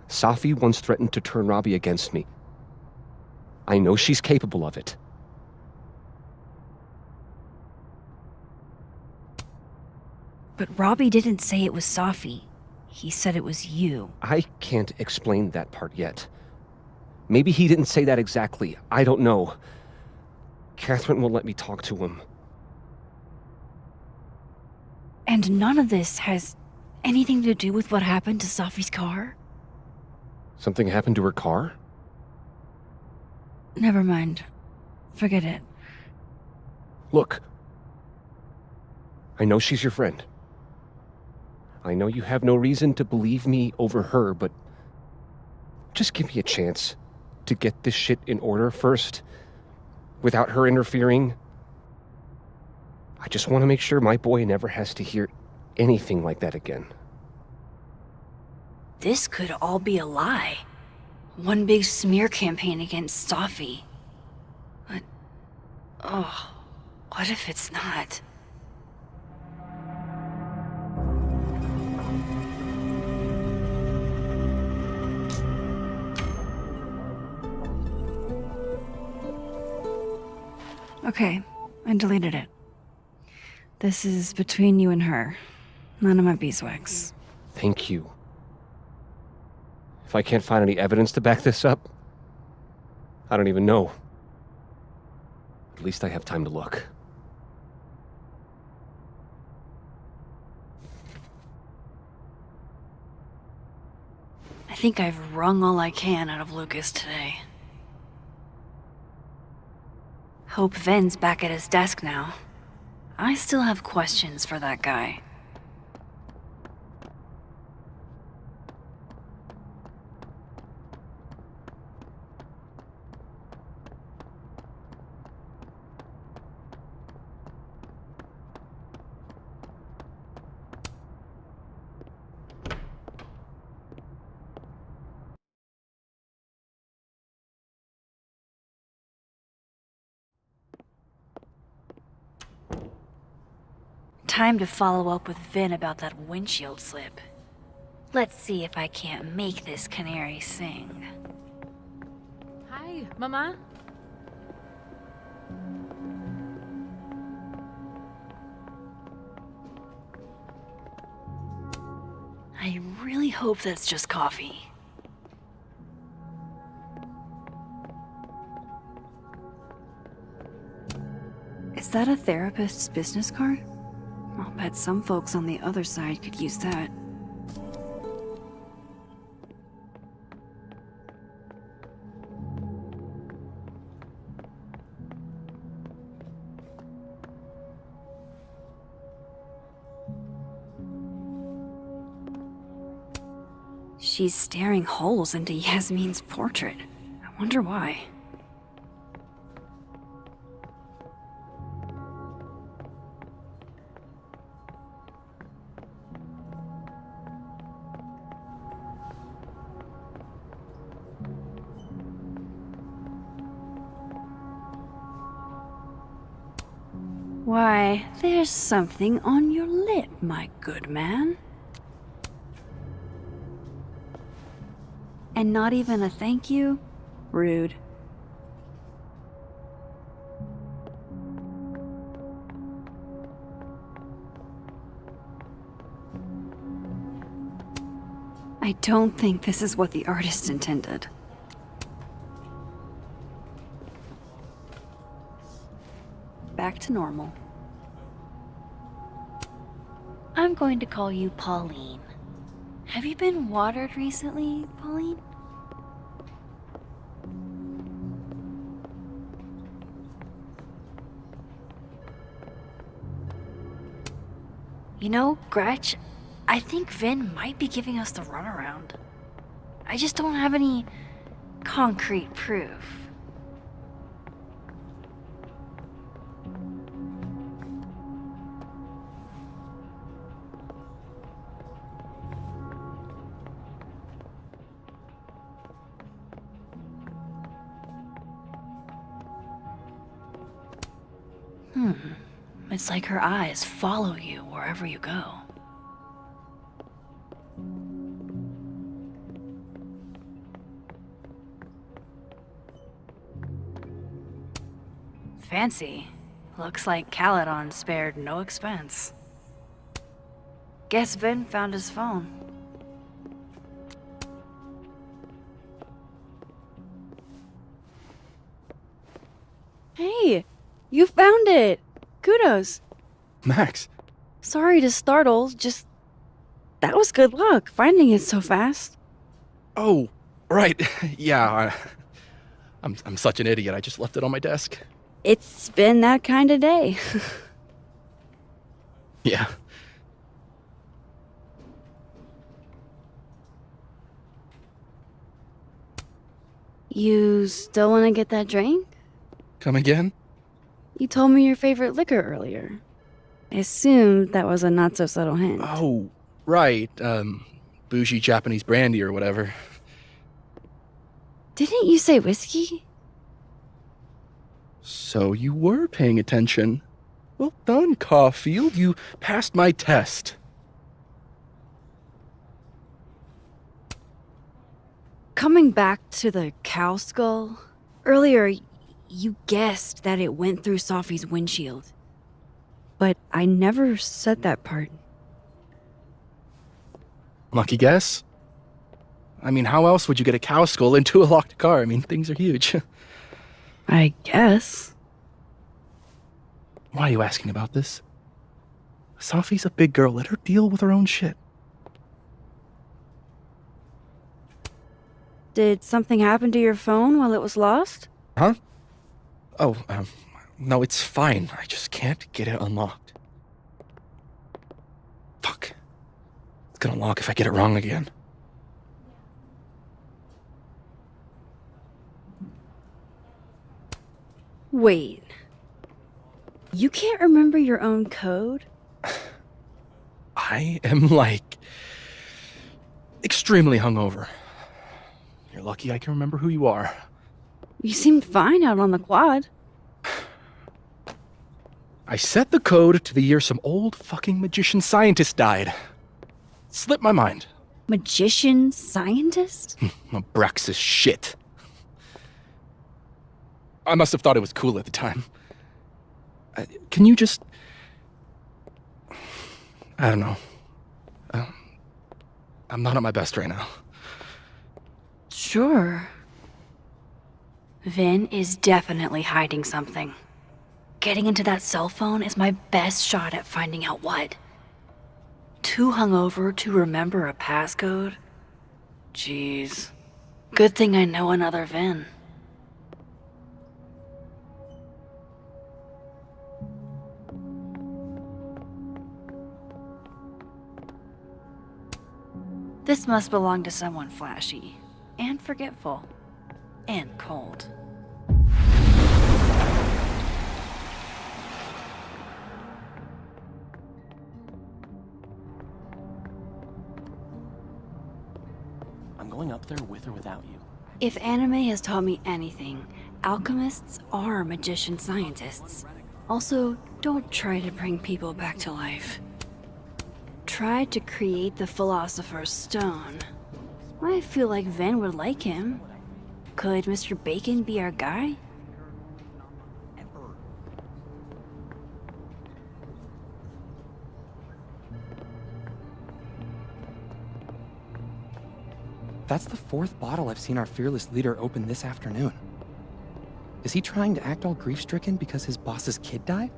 Safi once threatened to turn Robbie against me. I know she's capable of it. But Robbie didn't say it was Safi. He said it was you. I can't explain that part yet. Maybe he didn't say that exactly. I don't know. Catherine won't let me talk to him. And none of this has anything to do with what happened to Safi's car? Something happened to her car? Never mind. Forget it. Look. I know she's your friend. I know you have no reason to believe me over her, but just give me a chance to get this shit in order first, without her interfering. I just want to make sure my boy never has to hear anything like that again. This could all be a lie. One big smear campaign against Safi. But, what if it's not? Okay, I deleted it. This is between you and her. None of my beeswax. Thank you. If I can't find any evidence to back this up, I don't even know. At least I have time to look. I think I've wrung all I can out of Lucas today. Hope Ven's back at his desk now. I still have questions for that guy. Time to follow up with Vin about that windshield slip. Let's see if I can't make this canary sing. Hi, Mama. I really hope that's just coffee. Is that a therapist's business card? I'll bet some folks on the other side could use that. She's staring holes into Yasmin's portrait. I wonder why. Why, there's something on your lip, my good man. And not even a thank you? Rude. I don't think this is what the artist intended. Back to normal. I'm going to call you Pauline. Have you been watered recently, Pauline? You know, Gretch, I think Vin might be giving us the runaround. I just don't have any concrete proof. It's like her eyes follow you wherever you go. Fancy. Looks like Caledon spared no expense. Guess Vin found his phone. Hey, you found it! Kudos. Max. Sorry to startle, just... That was good luck, finding it so fast. Oh, right. Yeah, I'm such an idiot. I just left it on my desk. It's been that kind of day. Yeah. You still want to get that drink? Come again? You told me your favorite liquor earlier. I assumed that was a not-so-subtle hint. Oh, right. Bougie Japanese brandy or whatever. Didn't you say whiskey? So you were paying attention. Well done, Caulfield. You passed my test. Coming back to the cow skull, earlier you guessed that it went through Sophie's windshield. But I never said that part. Lucky guess? I mean, how else would you get a cow skull into a locked car? I mean, things are huge. I guess. Why are you asking about this? Sophie's a big girl. Let her deal with her own shit. Did something happen to your phone while it was lost? Huh? Oh, no, it's fine. I just can't get it unlocked. Fuck. It's gonna lock if I get it wrong again. Wait. You can't remember your own code? I am, like, extremely hungover. You're lucky I can remember who you are. You seemed fine out on the quad. I set the code to the year some old fucking magician scientist died. Slipped my mind. Magician scientist? Abraxas shit. I must have thought it was cool at the time. Can you just... I don't know. I'm not at my best right now. Sure. Vin is definitely hiding something. Getting into that cell phone is my best shot at finding out what. Too hungover to remember a passcode? Jeez. Good thing I know another Vin. This must belong to someone flashy, and forgetful, and cold. I'm going up there with or without you. If anime has taught me anything, alchemists are magician scientists. Also, don't try to bring people back to life. Try to create the Philosopher's Stone. I feel like Vin would like him. Could Mr. Bacon be our guy? That's the 4th bottle I've seen our fearless leader open this afternoon. Is he trying to act all grief-stricken because his boss's kid died?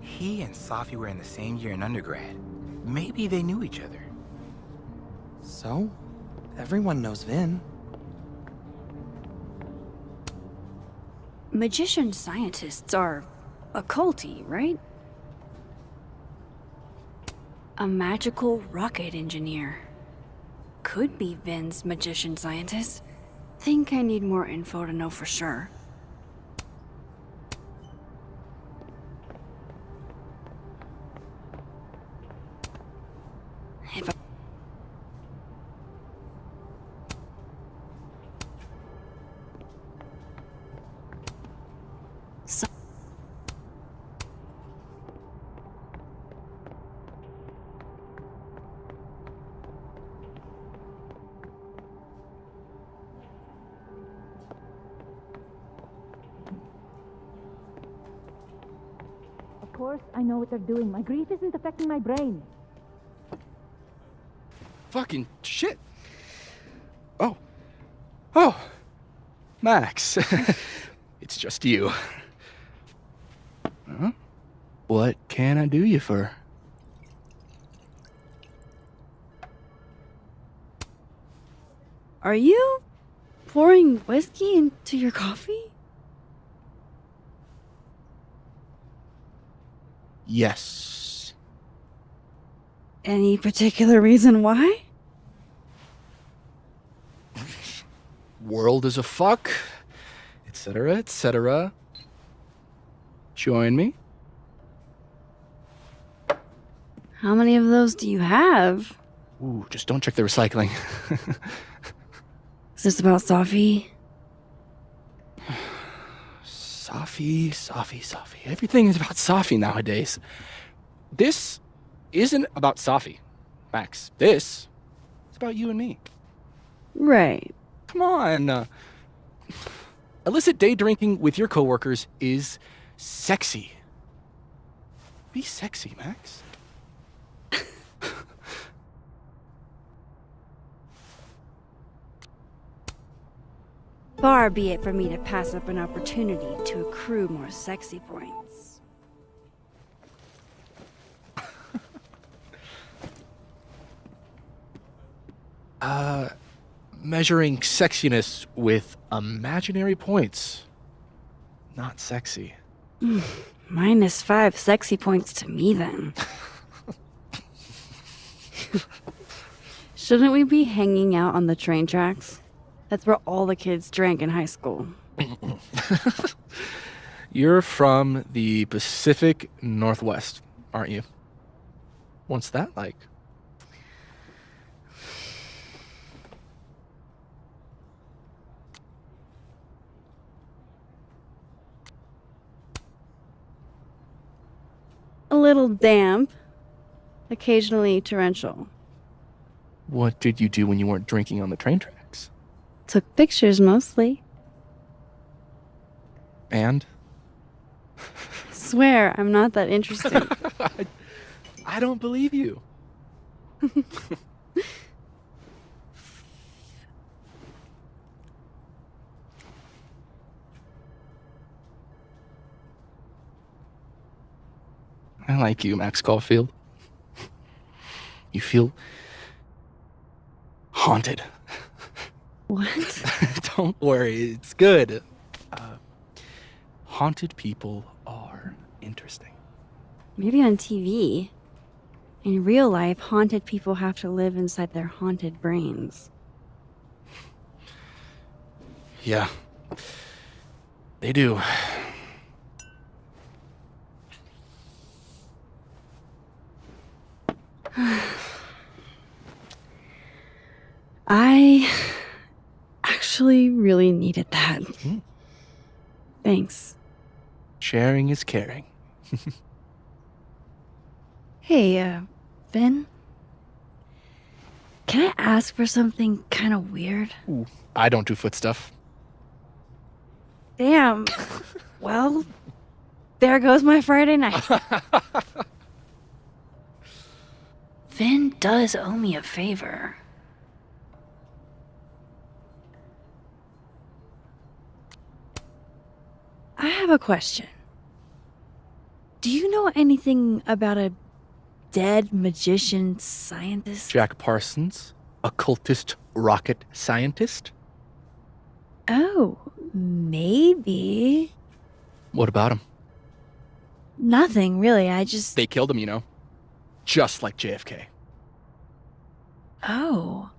He and Safi were in the same year in undergrad. Maybe they knew each other. So? Everyone knows Vin. Magician scientists are occulty, right? A magical rocket engineer. Could be Vin's magician scientist. Think I need more info to know for sure. If I Of course, I know what they're doing. My grief isn't affecting my brain. Fucking shit. Oh. Max. It's just you. Huh? What can I do you for? Are you pouring whiskey into your coffee? Yes. Any particular reason why? World is a fuck, etc., etc. Join me. How many of those do you have? Ooh, just don't check the recycling. Is this about Safi? Safi. Everything is about Safi nowadays. This isn't about Safi, Max. This is about you and me. Right. Come on. Illicit day drinking with your coworkers is sexy. Be sexy, Max. Far be it from me to pass up an opportunity to accrue more sexy points. Measuring sexiness with imaginary points. Not sexy. -5 sexy points to me, then. Shouldn't we be hanging out on the train tracks? That's where all the kids drank in high school. You're from the Pacific Northwest, aren't you? What's that like? A little damp, occasionally torrential. What did you do when you weren't drinking on the train tracks? Took pictures mostly. And? Swear, I'm not that interesting. I don't believe you. I like you, Max Caulfield. You feel haunted. What? Don't worry, it's good. Haunted people are interesting. Maybe on TV. In real life, haunted people have to live inside their haunted brains. Yeah, they do. I actually really needed that. Thanks. Sharing is caring. Hey, Vin? Can I ask for something kind of weird? Ooh, I don't do foot stuff. Damn. Well, there goes my Friday night. Vin does owe me a favor. I have a question. Do you know anything about a dead magician scientist? Jack Parsons, occultist rocket scientist? Oh, maybe. What about him? Nothing, really. I just... They killed him, you know. Just like JFK. Oh.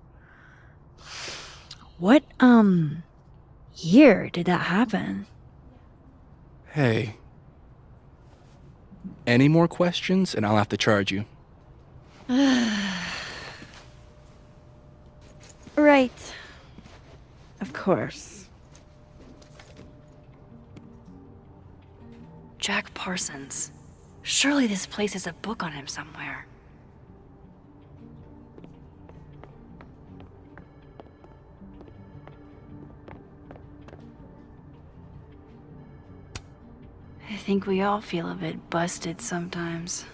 What, year did that happen? Hey. Any more questions and I'll have to charge you. Right. Of course. Jack Parsons. Surely this place has a book on him somewhere. I think we all feel a bit busted sometimes.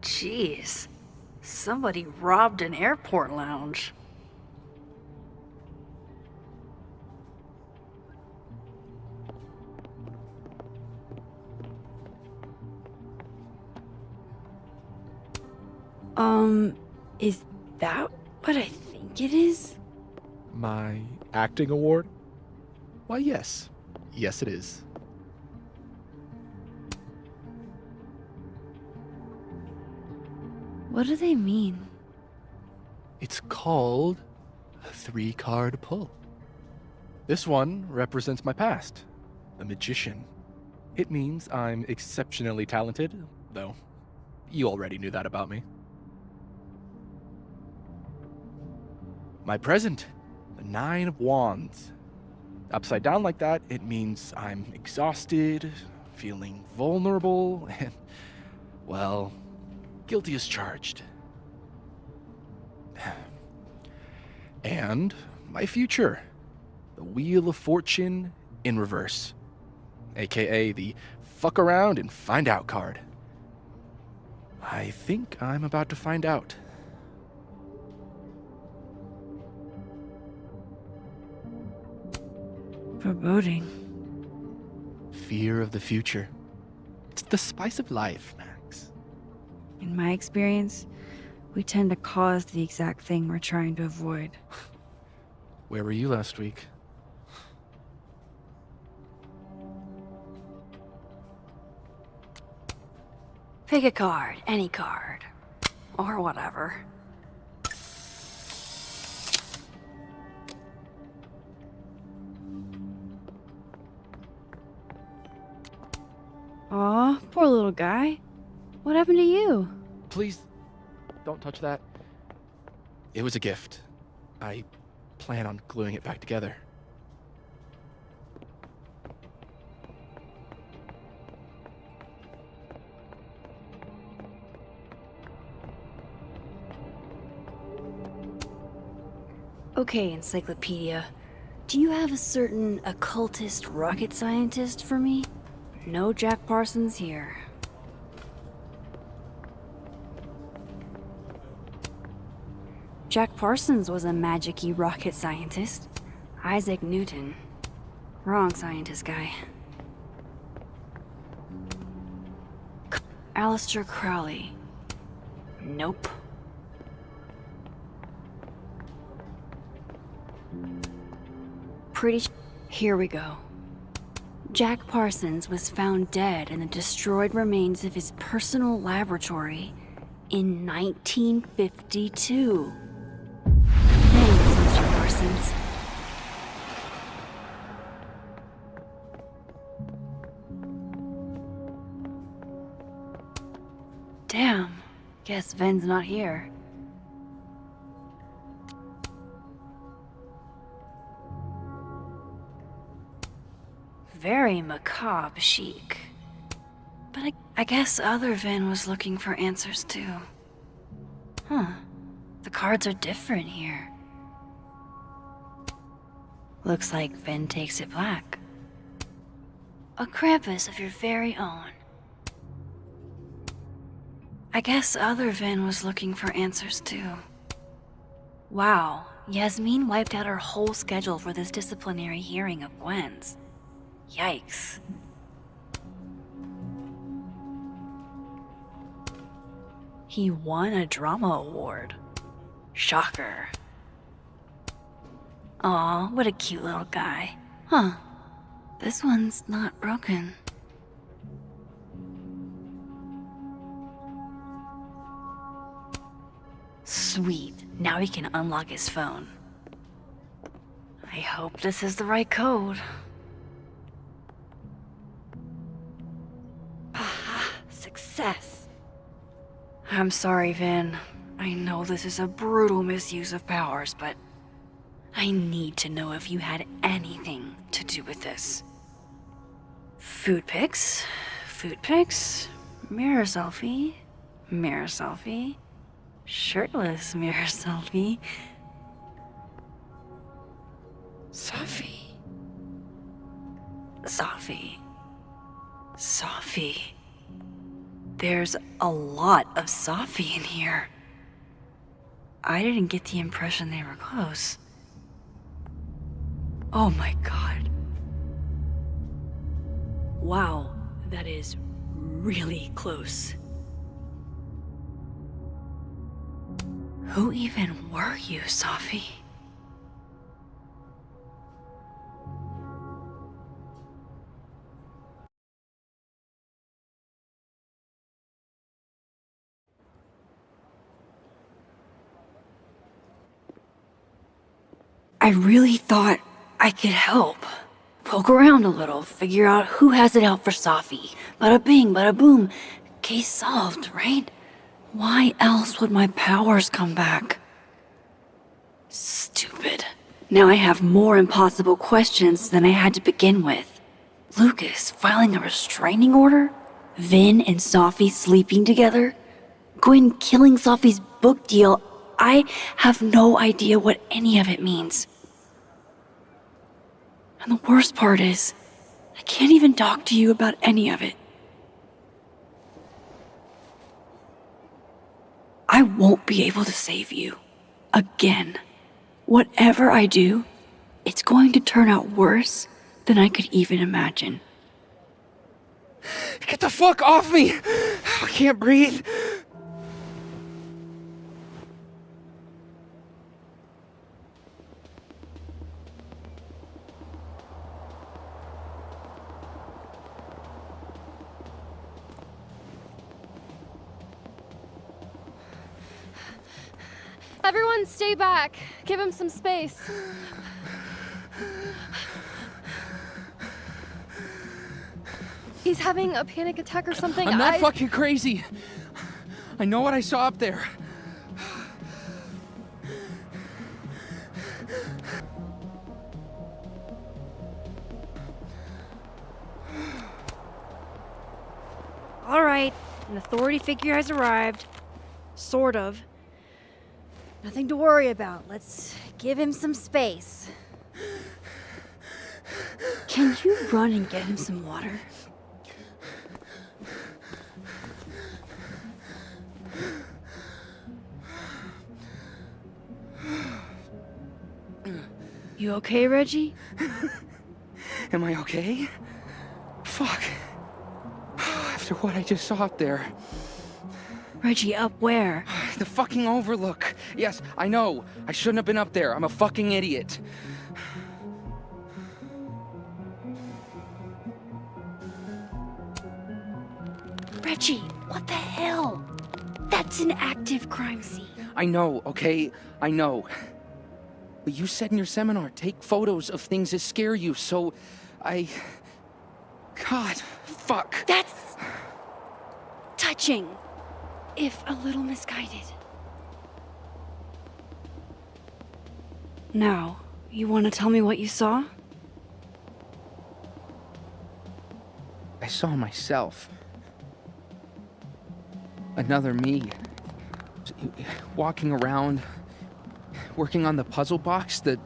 Jeez. Somebody robbed an airport lounge. Is that what I think it is? My acting award? Why, yes. Yes, it is. What do they mean? It's called a 3-card pull. This one represents my past, a magician. It means I'm exceptionally talented, though you already knew that about me. My present, the 9 of Wands. Upside down like that, it means I'm exhausted, feeling vulnerable, and, well, guilty as charged. And my future, the Wheel of Fortune in reverse, aka the fuck around and find out card. I think I'm about to find out. Foreboding. Fear of the future. It's the spice of life, Max. In my experience, we tend to cause the exact thing we're trying to avoid. Where were you last week? Pick a card, any card. Or whatever. Aw, poor little guy. What happened to you? Please, don't touch that. It was a gift. I plan on gluing it back together. Okay, Encyclopedia. Do you have a certain occultist rocket scientist for me? No Jack Parsons here. Jack Parsons was a magic-y rocket scientist. Isaac Newton. Wrong scientist guy. Aleister Crowley. Nope. Here we go. Jack Parsons was found dead in the destroyed remains of his personal laboratory in 1952. Thanks, Mr. Parsons. Damn. Guess Ven's not here. very macabre chic. But I guess other Vin was looking for answers too. Huh. The cards are different here. Looks like Vin takes it black. A Krampus of your very own. I guess other Vin was looking for answers too. Wow, Yasmin wiped out her whole schedule for this disciplinary hearing of Gwen's. Yikes. He won a drama award. Shocker. Aw, what a cute little guy. Huh. This one's not broken. Sweet. Now he can unlock his phone. I hope this is the right code. Aha, success. I'm sorry, Vin. I know this is a brutal misuse of powers, but I need to know if you had anything to do with this. Food pics, mirror selfie, shirtless mirror selfie. Sophie. There's a lot of Sophie in here. I didn't get the impression they were close. Oh my god. Wow, that is really close. Who even were you, Sophie? I really thought I could help. Poke around a little, figure out who has it out for Sophie. Bada bing, bada boom. Case solved, right? Why else would my powers come back? Stupid. Now I have more impossible questions than I had to begin with. Lucas filing a restraining order? Vin and Sophie sleeping together? Gwen killing Sophie's book deal? I have no idea what any of it means. And the worst part is, I can't even talk to you about any of it. I won't be able to save you. Again. Whatever I do, it's going to turn out worse than I could even imagine. Get the fuck off me! I can't breathe. Everyone stay back. Give him some space. He's having a panic attack or something. I'm not fucking crazy. I know what I saw up there. All right, an authority figure has arrived. Sort of. Nothing to worry about. Let's give him some space. Can you run and get him some water? You okay, Reggie? Am I okay? Fuck. After what I just saw up there. Reggie, up where? The fucking overlook. Yes, I know. I shouldn't have been up there. I'm a fucking idiot. Reggie, what the hell? That's an active crime scene. I know, okay? I know. But you said in your seminar, take photos of things that scare you, so God, fuck. That's touching, if a little misguided. Now, you want to tell me what you saw? saw myself. Another me. Walking around, working on the puzzle box, the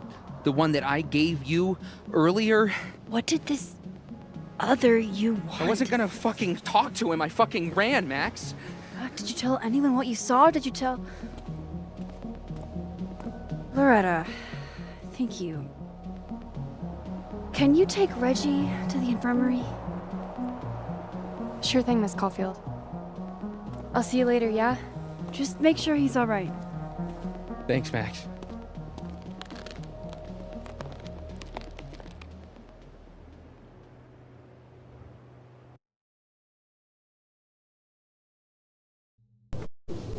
one that I gave you earlier. What did this other you want? I wasn't gonna fucking talk to him. I fucking ran, Max. Did you tell anyone what you saw? Did you tell... Loretta, thank you. Can you take Reggie to the infirmary? Sure thing, Miss Caulfield. I'll see you later, yeah? Just make sure he's alright. Thanks, Max.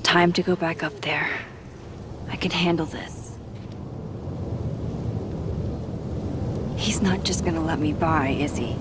Time to go back up there. I can handle this. He's not just gonna let me by, is he?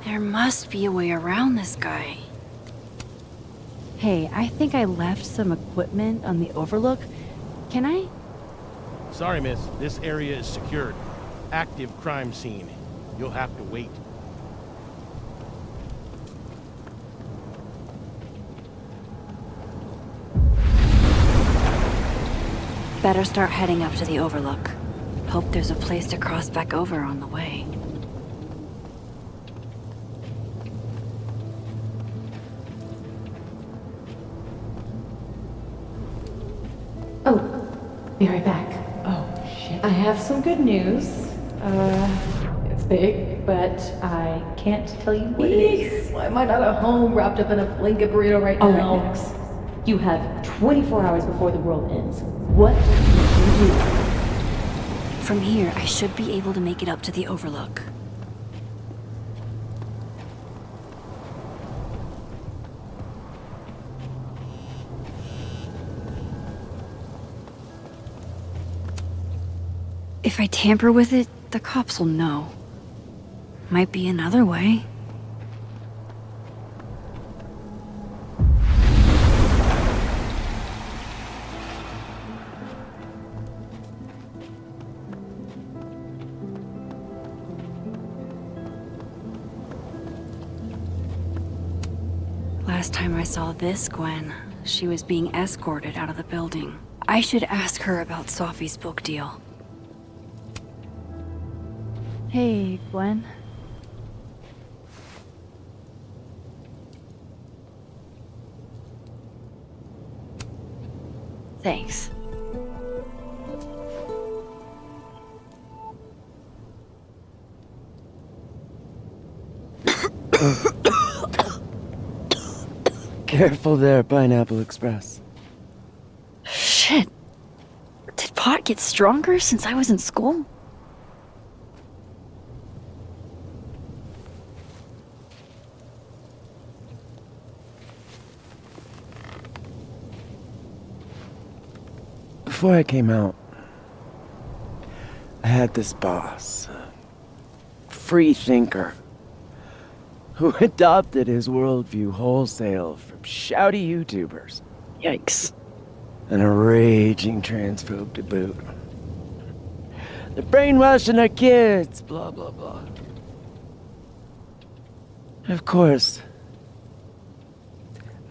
There must be a way around this guy. Hey, I think I left some equipment on the overlook. Can I? Sorry, miss. This area is secured. Active crime scene. You'll have to wait. Better start heading up to the overlook. Hope there's a place to cross back over on the way. Oh, be right back. Oh, shit. I have some good news. It's big, but I can't tell you what it is. Why am I not at home wrapped up in a blanket burrito right now? All right, Max. You have 24 hours before the world ends. What do you do? From here, I should be able to make it up to the overlook. If I tamper with it, the cops will know. Might be another way. last time I saw this Gwen, she was being escorted out of the building. I should ask her about Sophie's book deal. Hey, Gwen. Thanks. Careful there, Pineapple Express. Shit. Did pot get stronger since I was in school? Before I came out, I had this boss, a free thinker, who adopted his worldview wholesale from shouty YouTubers. Yikes. And a raging transphobe to boot. They're brainwashing our kids, blah, blah, blah. Of course,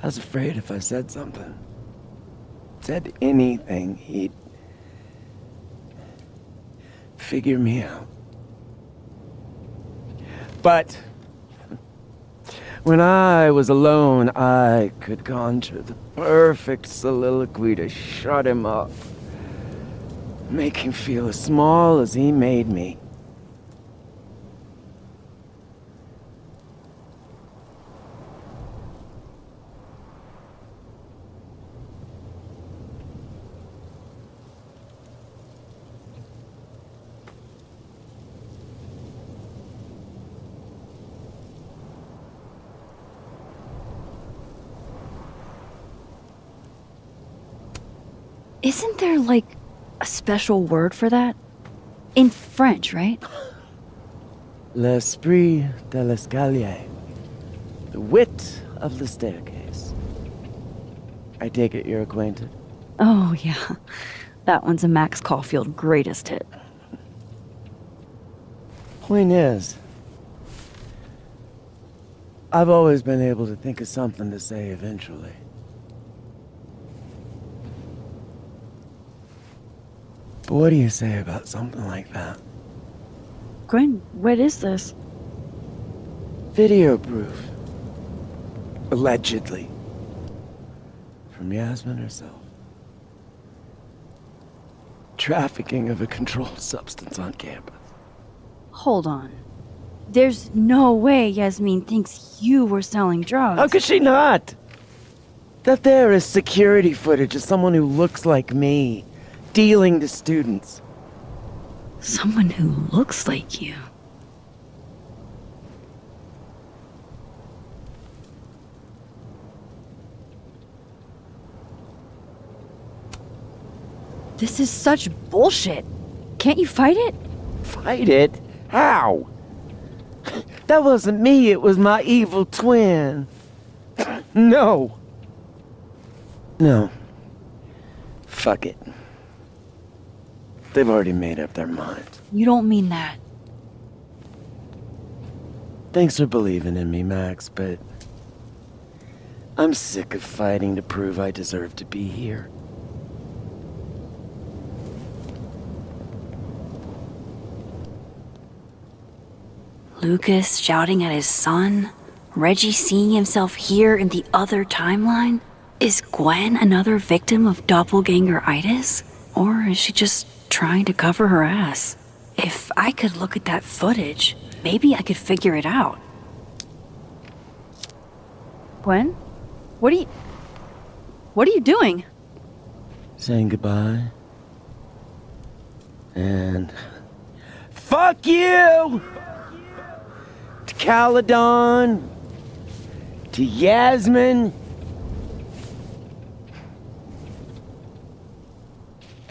I was afraid if I said something, said anything, he'd figure me out. But when I was alone, I could conjure the perfect soliloquy to shut him up. Make him feel as small as he made me. Isn't there, like, a special word for that? In French, right? L'esprit de l'escalier. The wit of the staircase. I take it you're acquainted? Oh, yeah. That one's a Max Caulfield greatest hit. Point is, I've always been able to think of something to say eventually. But what do you say about something like that? Gwen, what is this? Video proof. Allegedly. From Yasmin herself. Trafficking of a controlled substance on campus. Hold on. There's no way Yasmin thinks you were selling drugs. How could she not? That there is security footage of someone who looks like me, dealing to students. Someone who looks like you. This is such bullshit. Can't you fight it? Fight it? How? That wasn't me, it was my evil twin. No. No. Fuck it. They've already made up their minds. You don't mean that. Thanks for believing in me, Max, but I'm sick of fighting to prove I deserve to be here. Lucas shouting at his son? Reggie seeing himself here in the other timeline? Is Gwen another victim of doppelganger-itis? Or is she just trying to cover her ass? If I could look at that footage, maybe I could figure it out. Gwen? What are you doing? Saying goodbye. And fuck you! To Caledon, to Yasmin,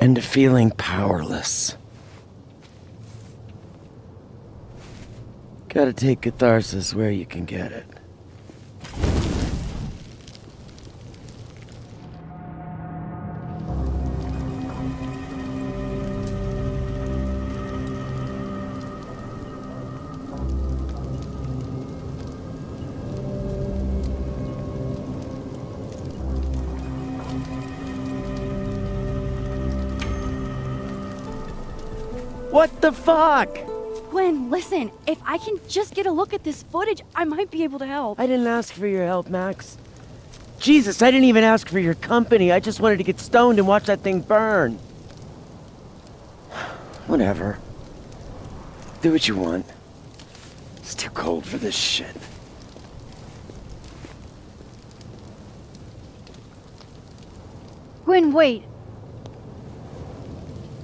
and to feeling powerless. Gotta take catharsis where you can get it. What the fuck? Gwen, listen. If I can just get a look at this footage, I might be able to help. I didn't ask for your help, Max. Jesus, I didn't even ask for your company. I just wanted to get stoned and watch that thing burn. Whatever. Do what you want. It's too cold for this shit. Gwen, wait.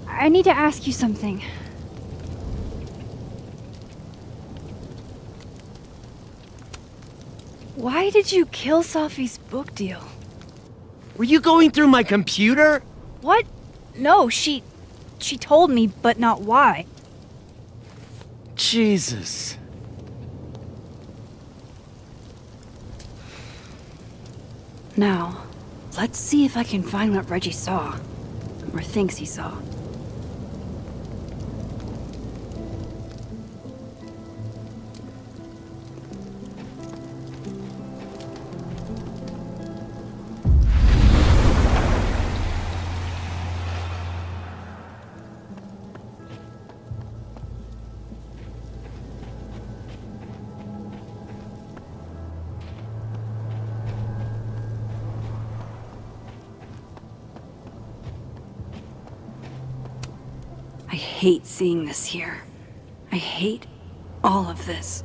I need to ask you something. Why did you kill Safi's book deal? Were you going through my computer? What? No, she told me, but not why. Jesus. Now, let's see if I can find what Reggie saw. Or thinks he saw. I hate seeing this here. I hate all of this.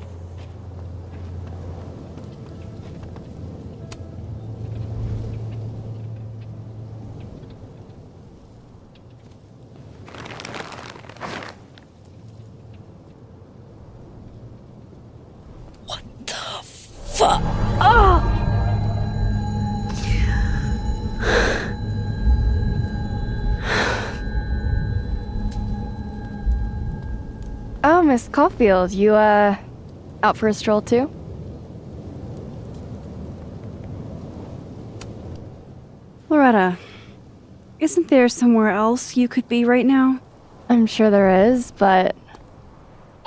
What the fuck? Ah! Oh, Miss Caulfield, you, out for a stroll too? Loretta, isn't there somewhere else you could be right now? I'm sure there is, but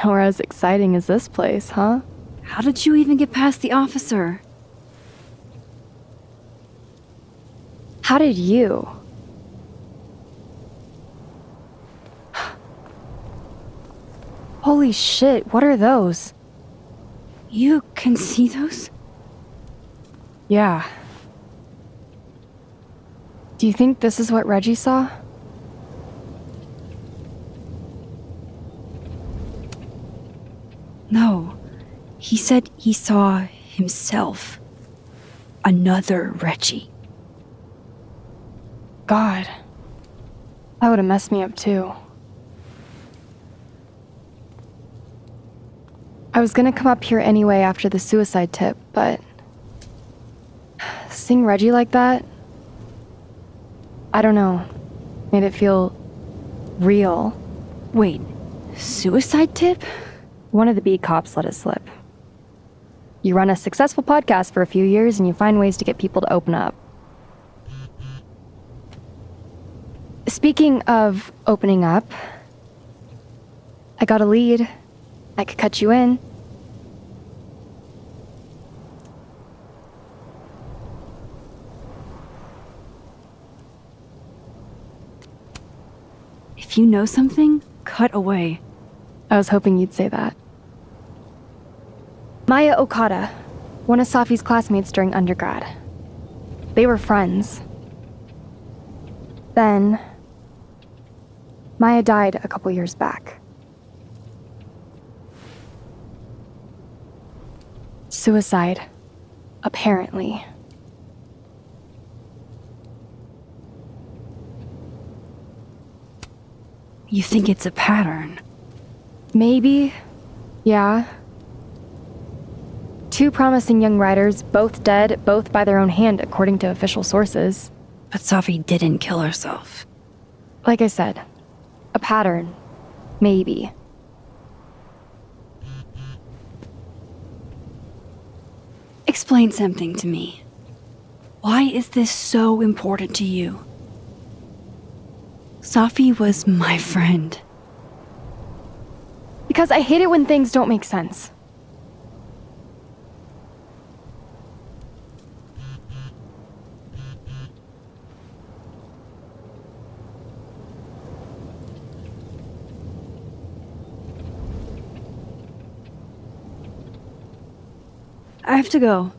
nowhere as exciting as this place, huh? How did you even get past the officer? How did you? Holy shit, what are those? You can see those? Yeah. Do you think this is what Reggie saw? No. He said he saw himself. Another Reggie. God. That would have messed me up too. I was gonna come up here anyway after the suicide tip, but seeing Reggie like that, I don't know, made it feel real. Wait, suicide tip? One of the beat cops let it slip. You run a successful podcast for a few years and you find ways to get people to open up. Speaking of opening up, I got a lead. I could cut you in. If you know something, cut away. I was hoping you'd say that. Maya Okada, one of Safi's classmates during undergrad. They were friends. Then, Maya died a couple years back. Suicide, apparently. You think it's a pattern? Maybe. Yeah. Two promising young writers, both dead, both by their own hand, according to official sources. But Safi didn't kill herself. Like I said, a pattern. Maybe. Explain something to me. Why is this so important to you? Safi was my friend. Because I hate it when things don't make sense. I have to go.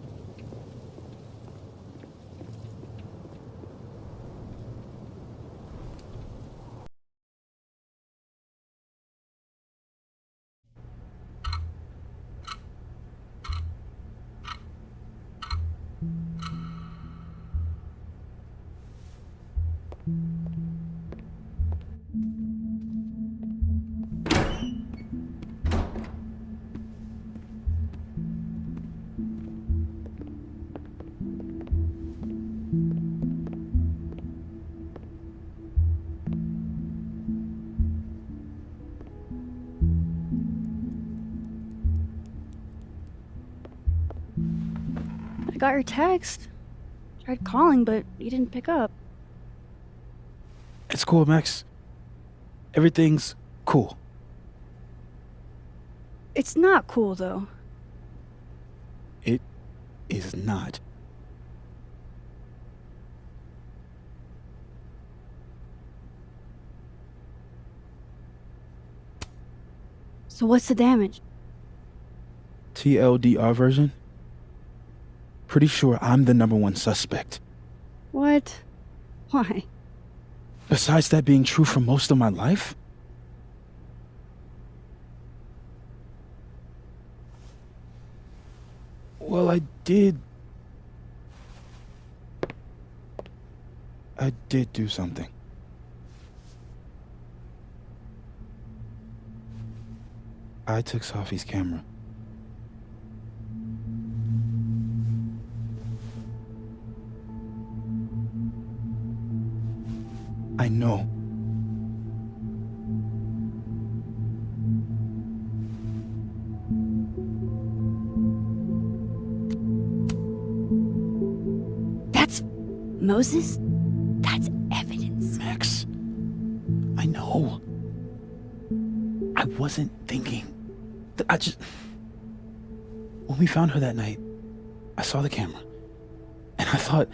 I got your text. Tried calling, but you didn't pick up. It's cool, Max. Everything's cool. It's not cool, though. It is not. So what's the damage? TLDR version? Pretty sure I'm the #1 suspect. What? Why? Besides that being true for most of my life? Well, I did do something. I took Sophie's camera. I know. That's Moses? That's evidence. Max, I know. I wasn't thinking. When we found her that night, I saw the camera, and I thought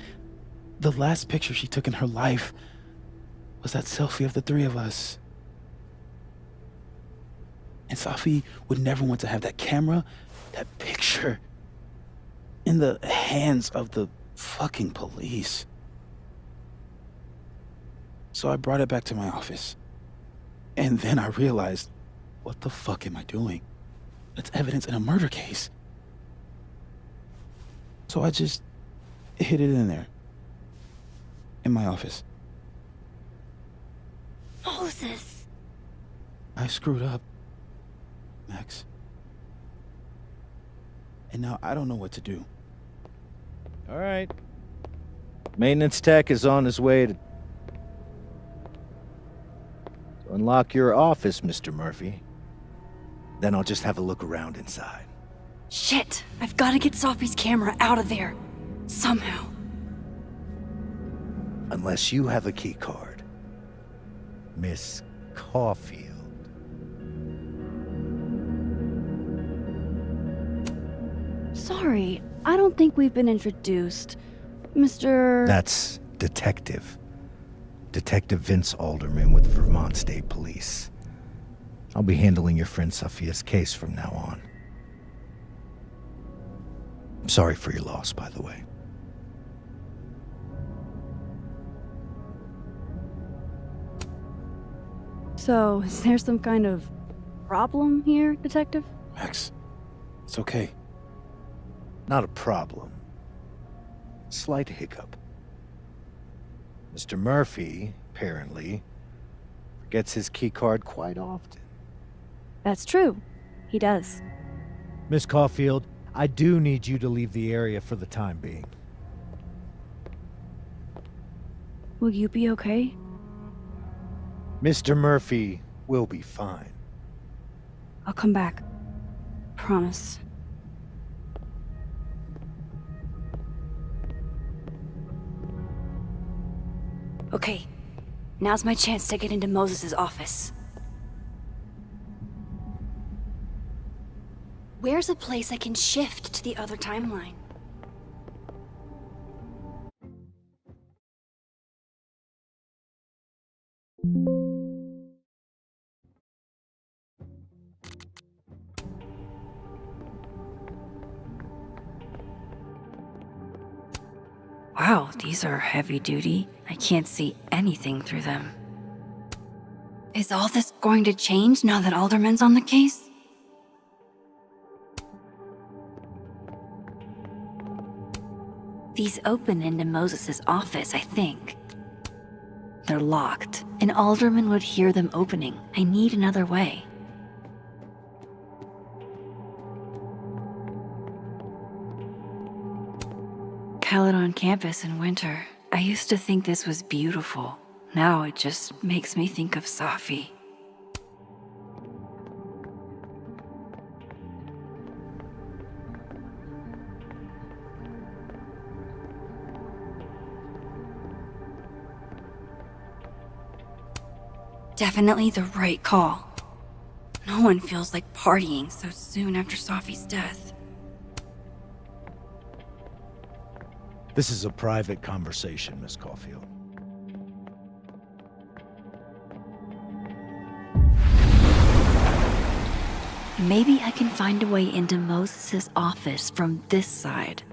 the last picture she took in her life was that selfie of the three of us. And Sophie would never want to have that camera, that picture, in the hands of the fucking police. So I brought it back to my office. And then I realized, what the fuck am I doing? That's evidence in a murder case. So I just hid it in there. In my office. Moses! I screwed up, Max. And now I don't know what to do. All right. Maintenance tech is on his way to unlock your office, Mr. Murphy. Then I'll just have a look around inside. Shit! I've got to get Sophie's camera out of there. Somehow. Unless you have a key card. Miss Caulfield. Sorry, I don't think we've been introduced. Mr. That's Detective. Detective Vince Alderman with Vermont State Police. I'll be handling your friend Sophia's case from now on. I'm sorry for your loss, by the way. So, is there some kind of problem here, Detective? Max, it's okay. Not a problem. Slight hiccup. Mr. Murphy, apparently, forgets his keycard quite often. That's true. He does. Miss Caulfield, I do need you to leave the area for the time being. Will you be okay? Mr. Murphy will be fine. I'll come back. Promise. Okay, now's my chance to get into Moses' office. Where's a place I can shift to the other timeline? Wow, these are heavy duty. I can't see anything through them. Is all this going to change now that Alderman's on the case? These open into Moses' office, I think. They're locked, and Alderman would hear them opening. I need another way. Khaled on campus in winter. I used to think this was beautiful. Now it just makes me think of Safi. Definitely the right call. No one feels like partying so soon after Safi's death. This is a private conversation, Miss Caulfield. Maybe I can find a way into Moses' office from this side.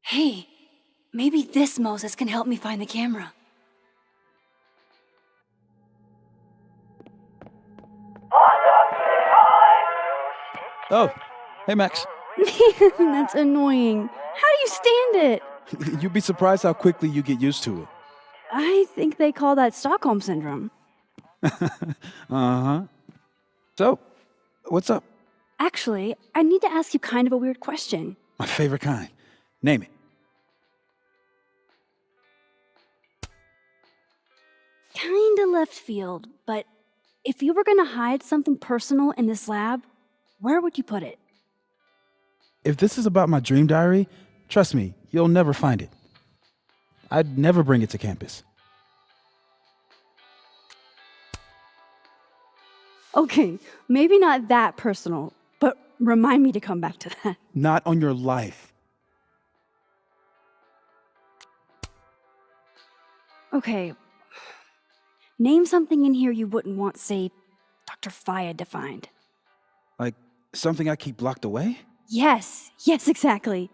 Hey, maybe this Moses can help me find the camera. Oh, hey Max. That's annoying. How do you stand it? You'd be surprised how quickly you get used to it. I think they call that Stockholm Syndrome. Uh-huh. So, what's up? Actually, I need to ask you kind of a weird question. My favorite kind. Name it. Kinda left field, but if you were gonna hide something personal in this lab, where would you put it? If this is about my dream diary, trust me, you'll never find it. I'd never bring it to campus. Okay, maybe not that personal, but remind me to come back to that. Not on your life. Okay. Name something in here you wouldn't want, say, Dr. Fayed to find. Like something I keep locked away? Yes, exactly.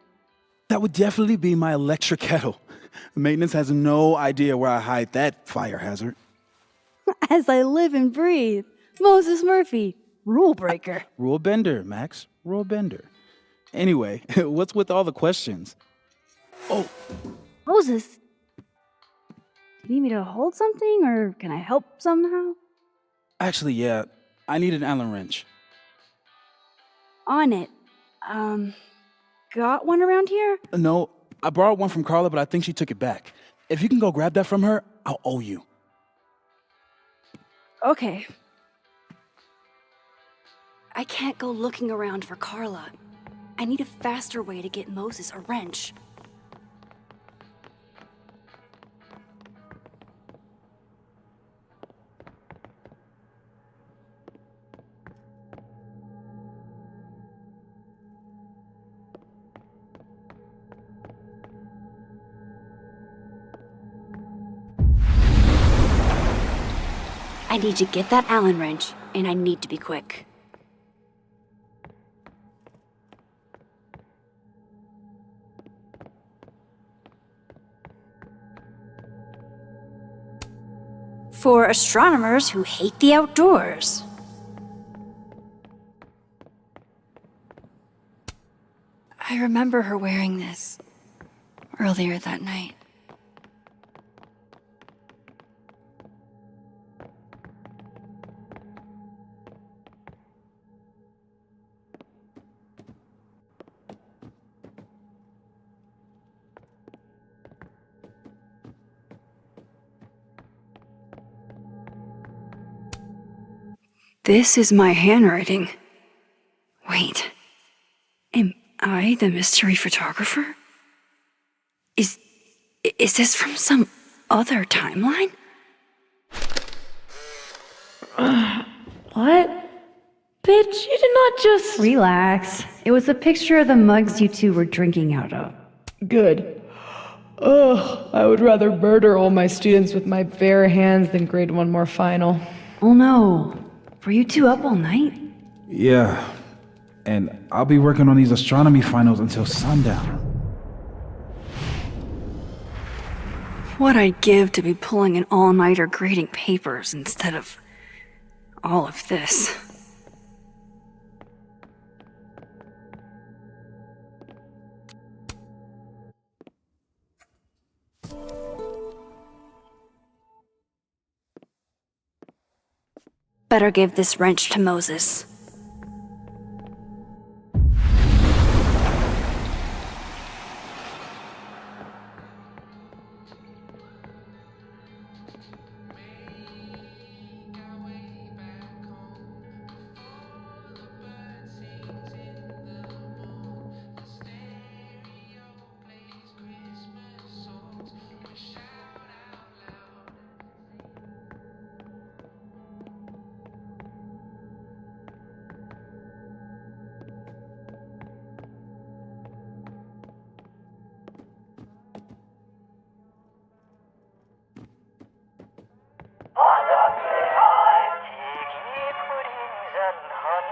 That would definitely be my electric kettle. Maintenance has no idea where I hide that fire hazard. As I live and breathe. Moses Murphy, rule breaker. Rule bender, Max. Rule bender. Anyway, what's with all the questions? Oh, Moses, do you need me to hold something, or can I help somehow? actually, yeah. I need an Allen wrench. On it. Got one around here? No, I borrowed one from Carla, but I think she took it back. If you can go grab that from her, I'll owe you. Okay. I can't go looking around for Carla. I need a faster way to get Moses a wrench. I need to get that Allen wrench, and I need to be quick. For astronomers who hate the outdoors. I remember her wearing this earlier that night. This is my handwriting. Wait, am I the mystery photographer? Is this from some other timeline? What? Bitch, you did not just... Relax. It was a picture of the mugs you two were drinking out of. Good. Ugh, I would rather murder all my students with my bare hands than grade one more final. Oh no. Were you two up all night? Yeah. And I'll be working on these astronomy finals until sundown. What I'd give to be pulling an all-nighter grading papers instead of all of this. Better give this wrench to Moses.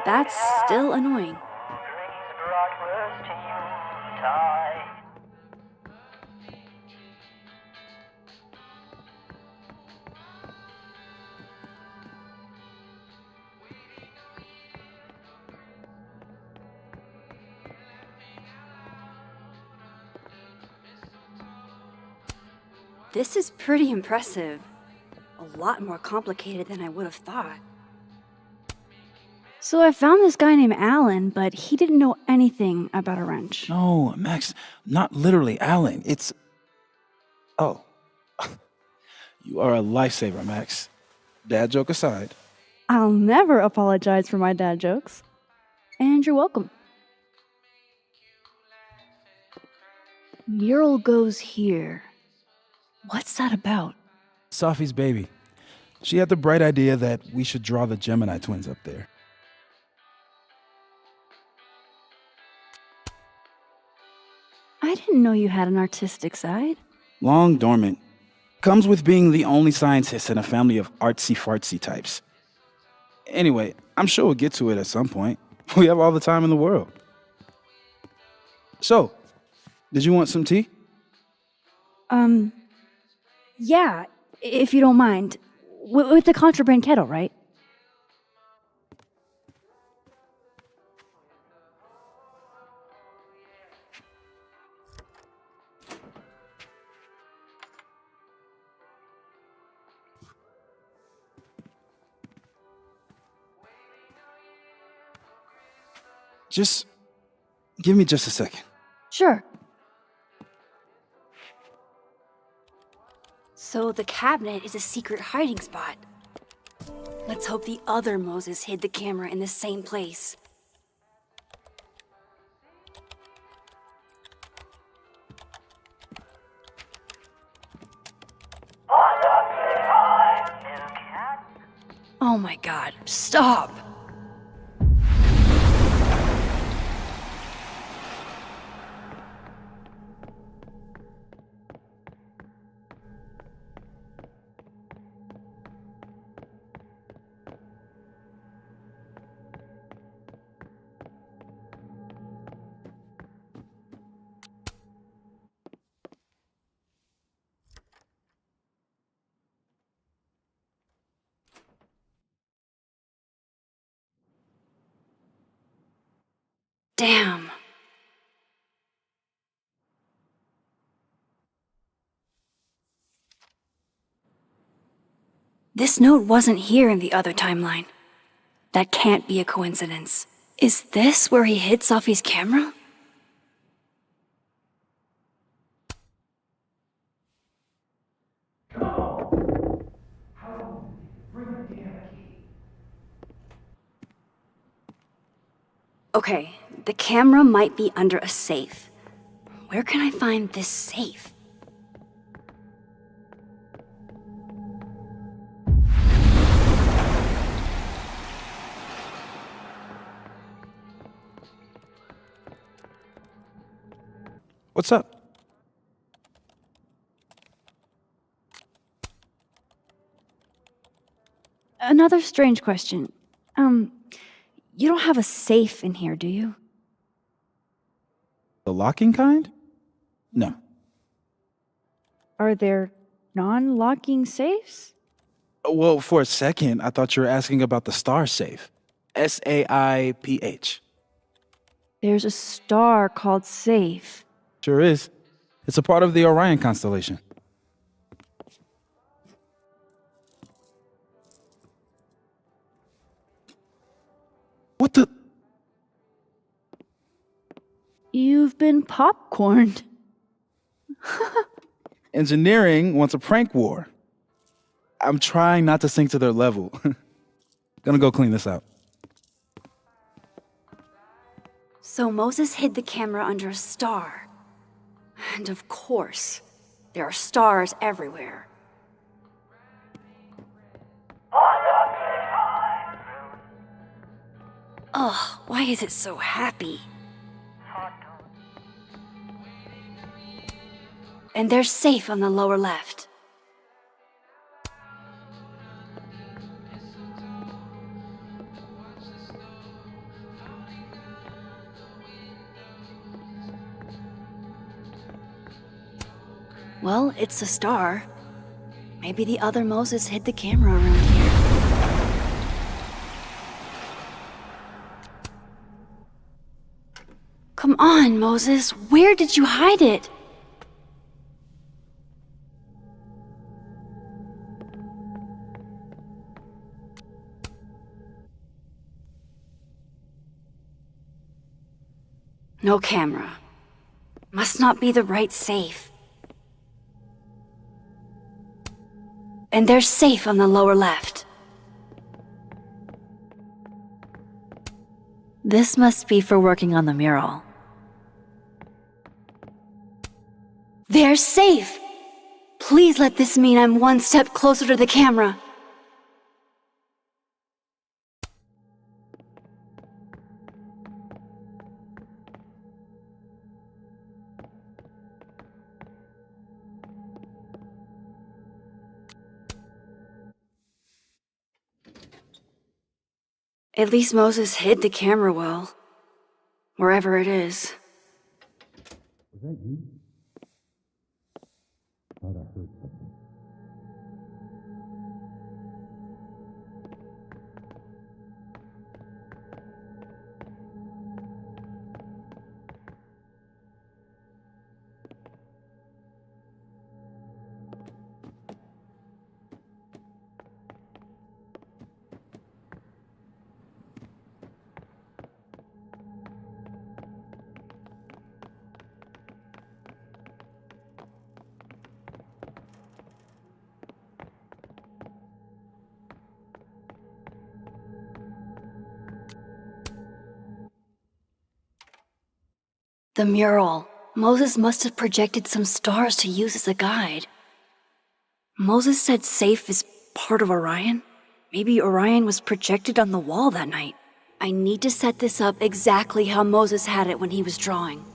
That's still annoying. This is pretty impressive. A lot more complicated than I would have thought. So I found this guy named Alan, but he didn't know anything about a wrench. No, Max, not literally Alan. It's... Oh. You are a lifesaver, Max. Dad joke aside. I'll never apologize for my dad jokes. And you're welcome. Mural goes here. What's that about? Sophie's baby. She had the bright idea that we should draw the Gemini twins up there. I didn't know you had an artistic side. Long dormant. Comes with being the only scientist in a family of artsy-fartsy types. Anyway, I'm sure we'll get to it at some point. We have all the time in the world. So, did you want some tea? Yeah, if you don't mind. With the contraband kettle, right? Just give me just a second. Sure. So the cabinet is a secret hiding spot. Let's hope the other Moses hid the camera in the same place. Oh my God, stop! Damn. This note wasn't here in the other timeline. That can't be a coincidence. Is this where he hid Sophie's camera? Okay, the camera might be under a safe. Where can I find this safe? What's up? Another strange question. You don't have a safe in here, do you? The locking kind? No. Are there non-locking safes? Well, for a second, I thought you were asking about the star safe. SAIPH. There's a star called Safe. Sure is. It's a part of the Orion constellation. What the? You've been popcorned. Engineering wants a prank war. I'm trying not to sink to their level. Gonna go clean this out. So Moses hid the camera under a star. And of course, there are stars everywhere. Ugh, why is it so happy? And they're safe on the lower left. Well, it's a star. Maybe the other Moses hid the camera around here. Come on, Moses. Where did you hide it? No camera. Must not be the right safe. And they're safe on the lower left. This must be for working on the mural. They're safe! Please let this mean I'm one step closer to the camera. At least Moses hid the camera well. Wherever it is. Was that you? Thought I heard something. The mural. Moses must have projected some stars to use as a guide. Moses said Safe is part of Orion? Maybe Orion was projected on the wall that night. I need to set this up exactly how Moses had it when he was drawing.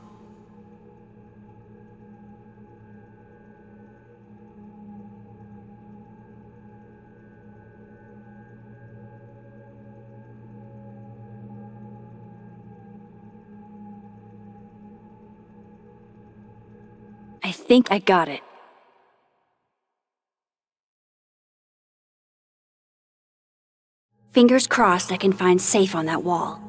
I think I got it. Fingers crossed I can find Safe on that wall.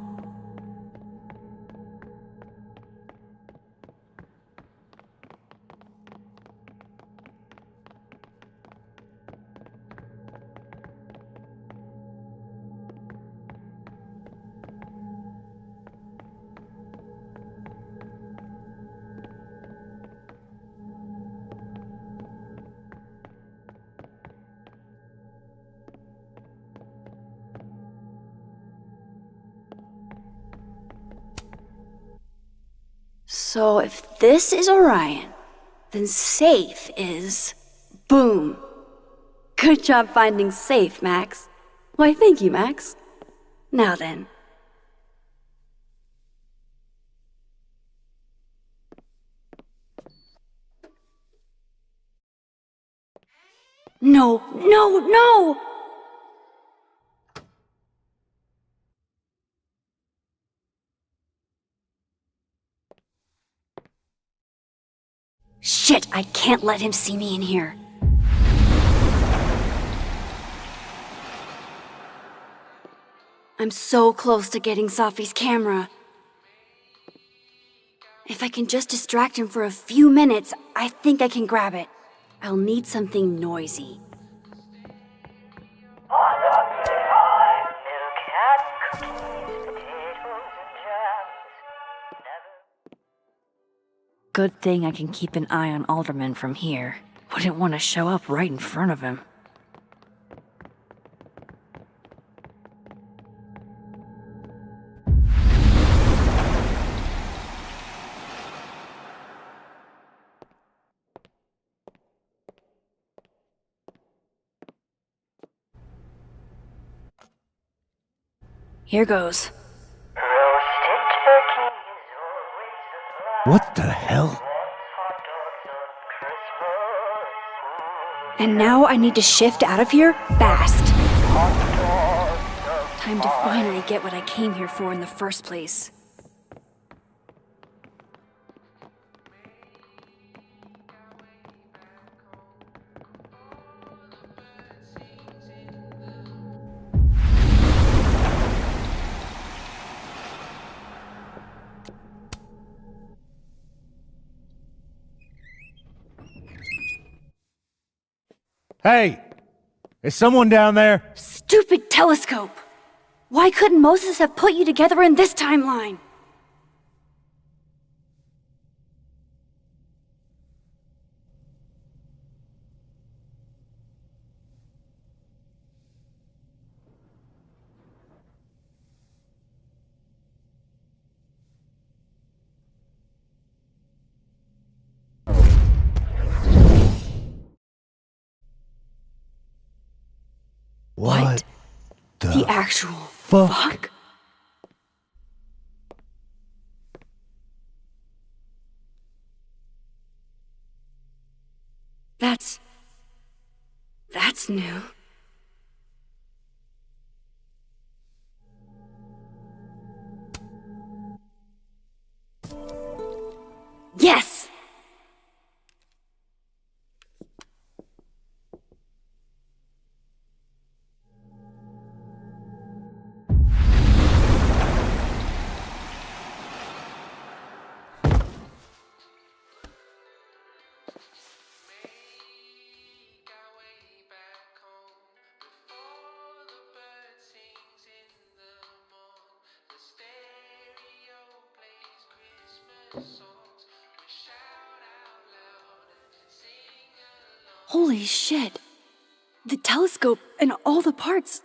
So if this is Orion, then Safe is... Boom! Good job finding Safe, Max. Why, thank you, Max. Now then. No, no, no! Shit, I can't let him see me in here. I'm so close to getting Safi's camera. If I can just distract him for a few minutes, I think I can grab it. I'll need something noisy. Good thing I can keep an eye on Alderman from here. Wouldn't want to show up right in front of him. Here goes. What the hell? And now I need to shift out of here fast. Time to finally get what I came here for in the first place. Hey! Is someone down there? Stupid telescope! Why couldn't Moses have put you together in this timeline? What the actual fuck? That's new. Yes! Holy shit. The telescope and all the parts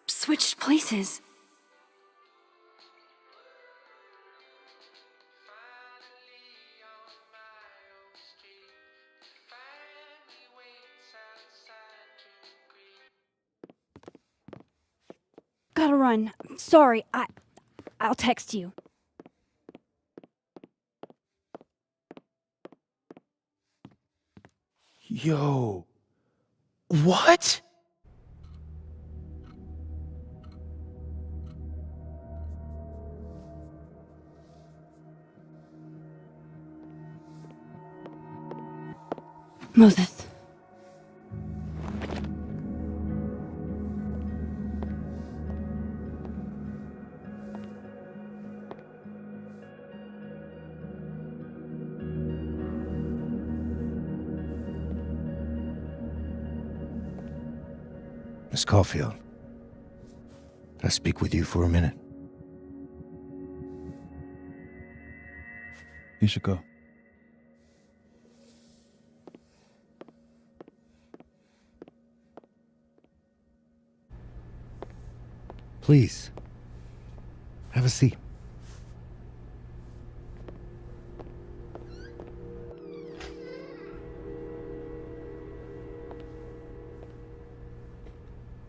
switched places. Gotta run. Sorry, I'll text you. Yo. What? Moses. Miss Caulfield, can I speak with you for a minute? You should go. Please, have a seat.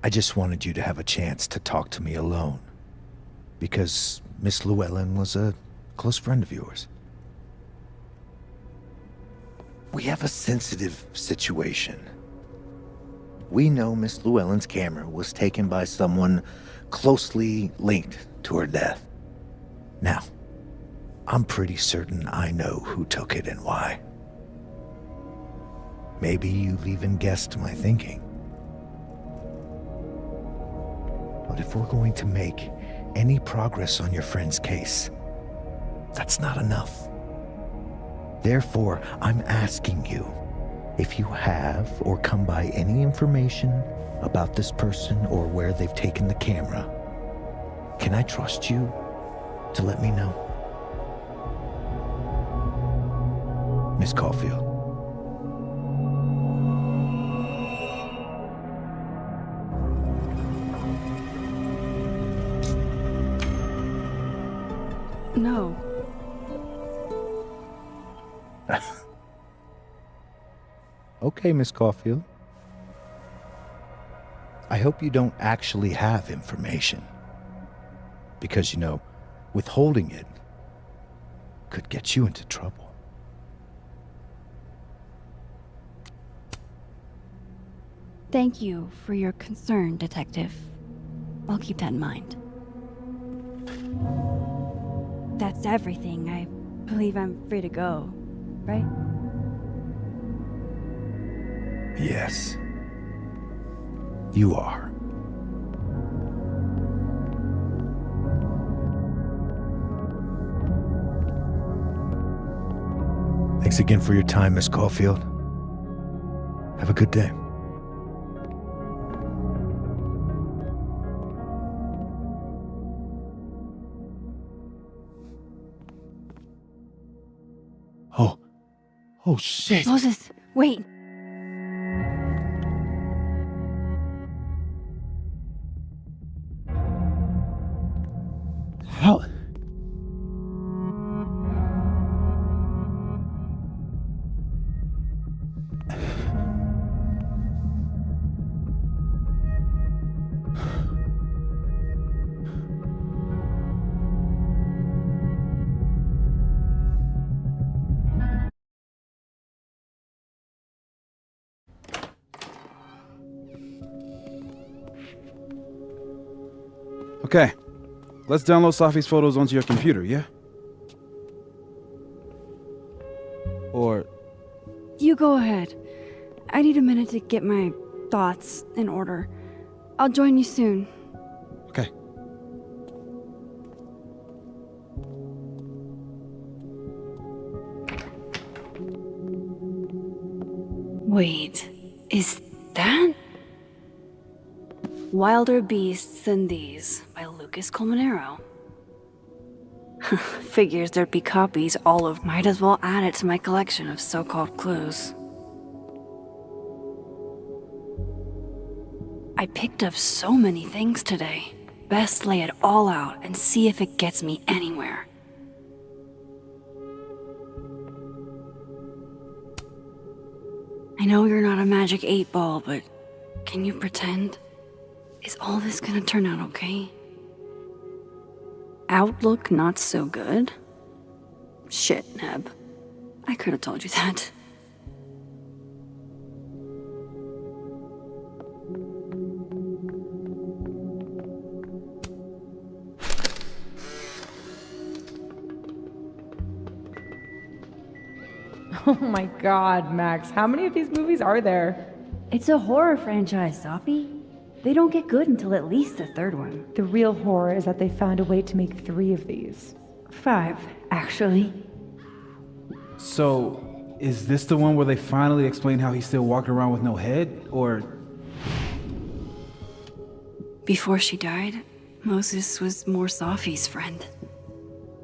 I just wanted you to have a chance to talk to me alone, because Miss Llewellyn was a close friend of yours. We have a sensitive situation. We know Miss Llewellyn's camera was taken by someone closely linked to her death. Now, I'm pretty certain I know who took it and why. Maybe you've even guessed my thinking. But if we're going to make any progress on your friend's case, that's not enough. Therefore, I'm asking you, if you have or come by any information about this person or where they've taken the camera, can I trust you to let me know? Miss Caulfield. No. Okay, Miss Caulfield. I hope you don't actually have information. Because, withholding it could get you into trouble. Thank you for your concern, Detective. I'll keep that in mind. That's everything. I believe I'm free to go, right? Yes. You are. Thanks again for your time, Miss Caulfield. Have a good day. Oh shit! Moses, wait! How? Okay, let's download Safi's photos onto your computer, yeah? Or... You go ahead. I need a minute to get my thoughts in order. I'll join you soon. Okay. Wait, is that? Wilder Beasts Than These by Lucas Colmenero. Figures there'd be copies all of. Might as well add it to my collection of so-called clues. I picked up so many things today. Best lay it all out and see if it gets me anywhere. I know you're not a magic 8-ball, but can you pretend? Is all this gonna turn out okay? Outlook not so good? Shit, Neb. I could have told you that. Oh my god, Max, how many of these movies are there? It's a horror franchise, Sophie. They don't get good until at least the third one. The real horror is that they found a way to make 3 of these. 5, actually. So, is this the one where they finally explain how he's still walking around with no head, or... Before she died, Moses was more Sophie's friend.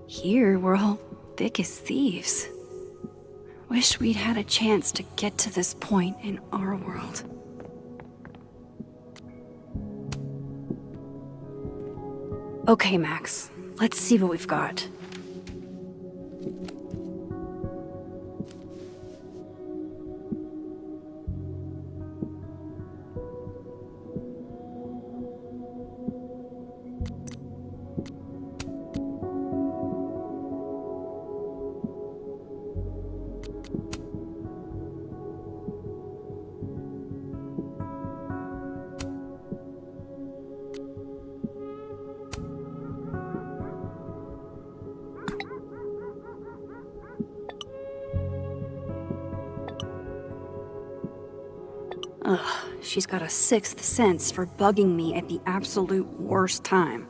Here, we're all thick as thieves. Wish we'd had a chance to get to this point in our world. Okay, Max. Let's see what we've got. Ugh, she's got a sixth sense for bugging me at the absolute worst time.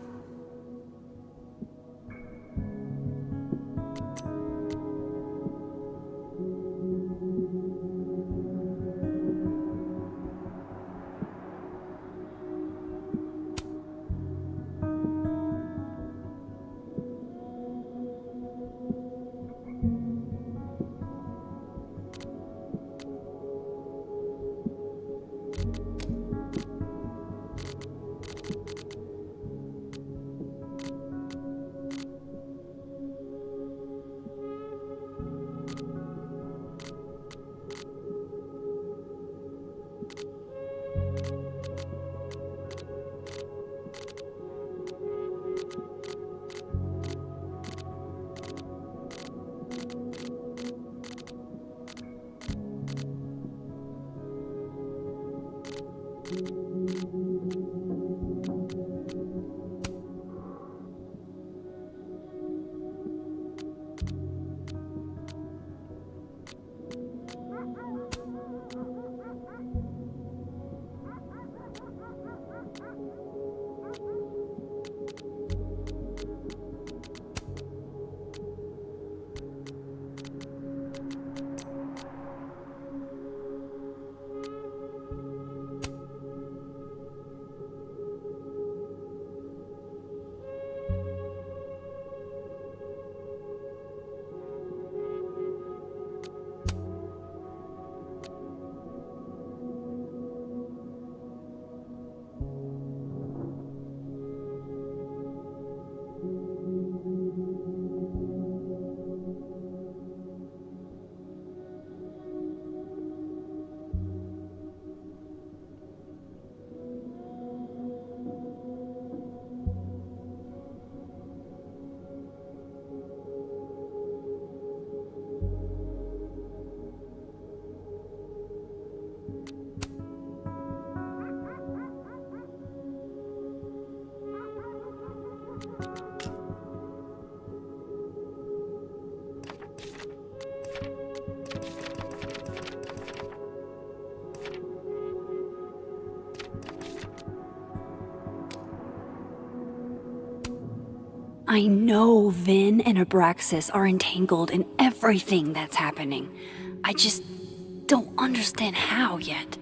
I know Vin and Abraxas are entangled in everything that's happening. I just don't understand how yet.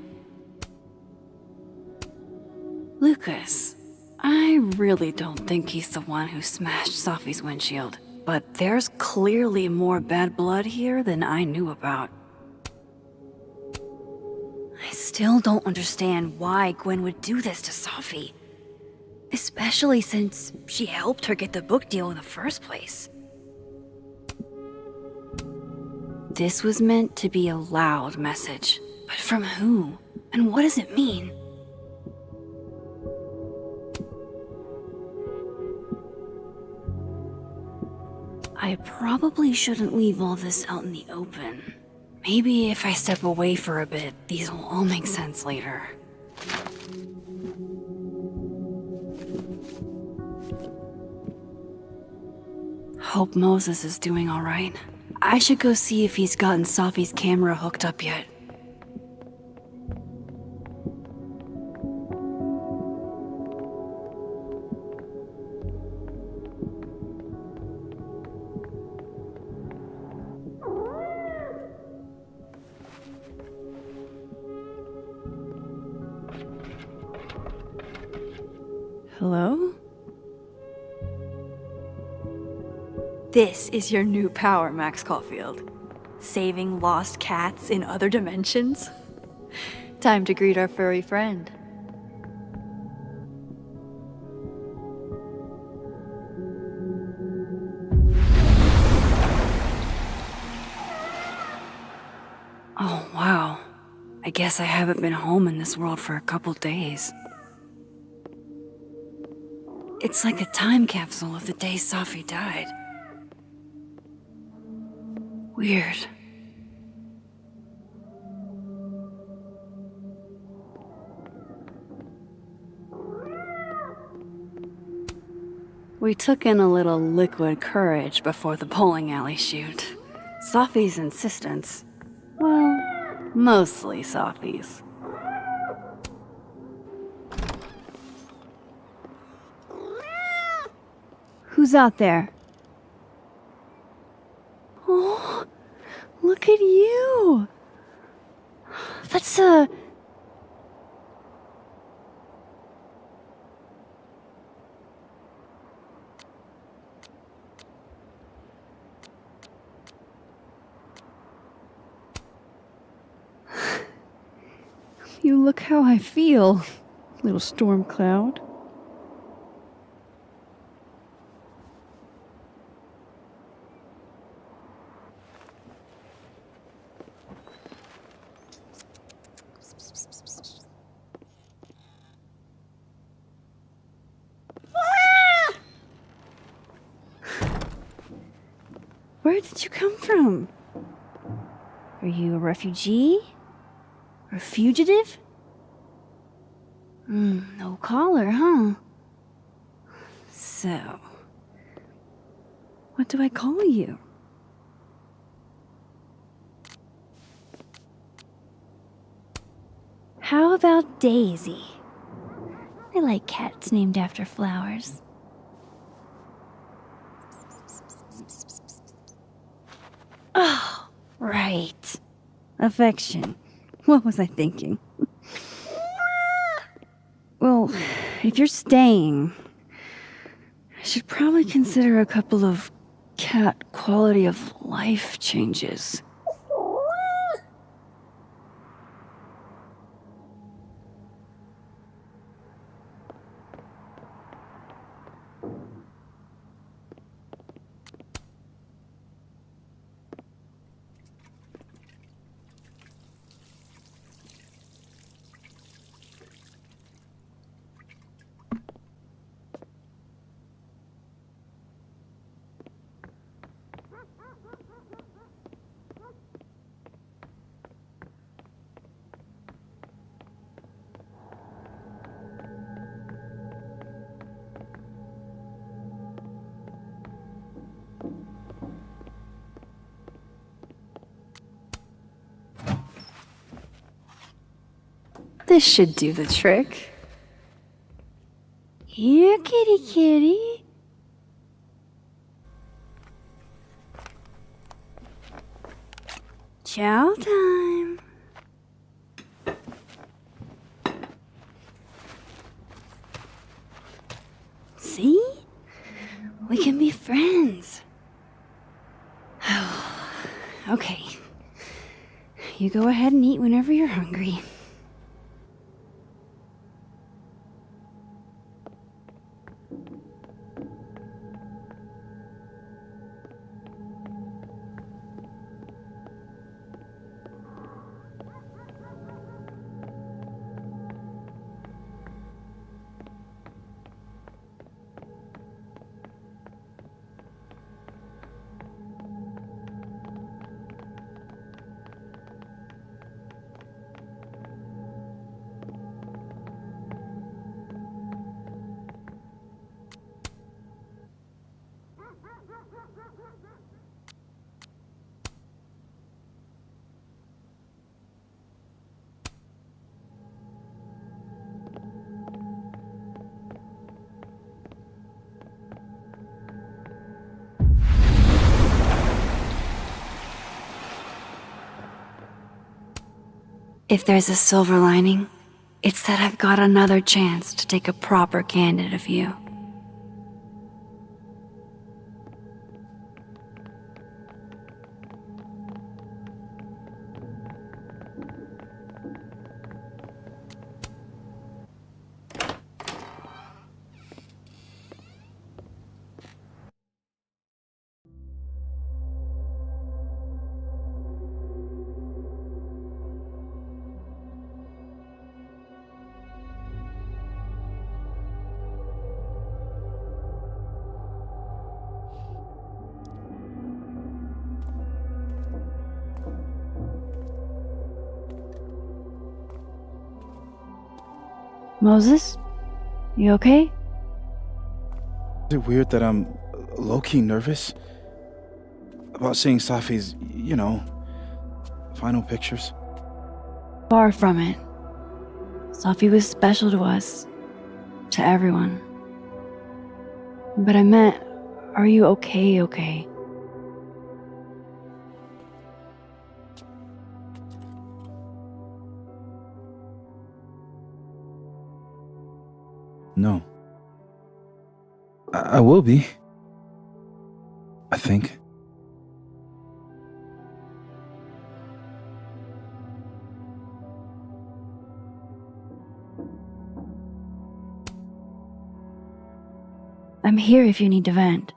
Lucas, I really don't think he's the one who smashed Sophie's windshield, but there's clearly more bad blood here than I knew about. I still don't understand why Gwen would do this to Sophie. Especially since she helped her get the book deal in the first place. This was meant to be a loud message, but from who? And what does it mean? I probably shouldn't leave all this out in the open. Maybe if I step away for a bit, these will all make sense later. Hope Moses is doing all right. I should go see if he's gotten Sophie's camera hooked up yet. Hello? This is your new power, Max Caulfield. Saving lost cats in other dimensions? Time to greet our furry friend. Oh, wow. I guess I haven't been home in this world for a couple days. It's like a time capsule of the day Sophie died. Weird. We took in a little liquid courage before the bowling alley shoot. Sophie's insistence. Well, mostly Sophie's. Who's out there? Oh, look at you. That's You look how I feel, little storm cloud. Where did you come from? Are you a refugee? Or a fugitive? No collar, huh? So, what do I call you? How about Daisy? I like cats named after flowers. Oh, right. Affection. What was I thinking? Well, if you're staying, I should probably consider a couple of cat quality of life changes. This should do the trick. Here, kitty kitty. Chow time. See? We can be friends. Okay. You go ahead and eat whenever you're hungry. If there's a silver lining, it's that I've got another chance to take a proper candid view. Moses? You okay? Is it weird that I'm low-key nervous about seeing Safi's, final pictures? Far from it. Safi was special to us. To everyone. But I meant Are you okay? No. I will be. I think. I'm here if you need to vent.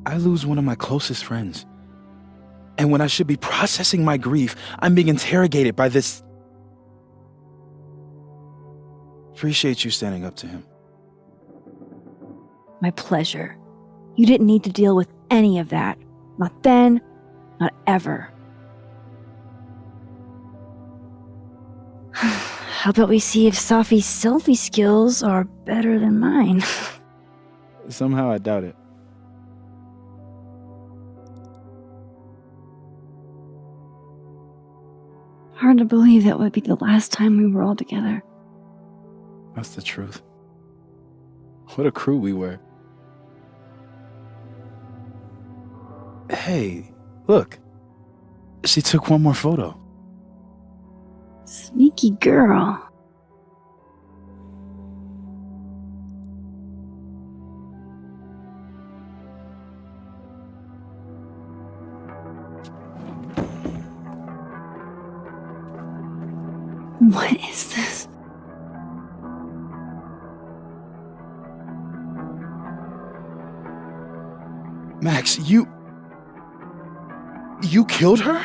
I lose one of my closest friends. And when I should be processing my grief, I'm being interrogated by this. Appreciate you standing up to him. My pleasure. You didn't need to deal with any of that. Not then, not ever. How about we see if Safi's selfie skills are better than mine? Somehow I doubt it. Hard to believe that would be the last time we were all together. That's the truth. What a crew we were. Hey, look. She took one more photo. Sneaky girl. What is this? Max, you killed her?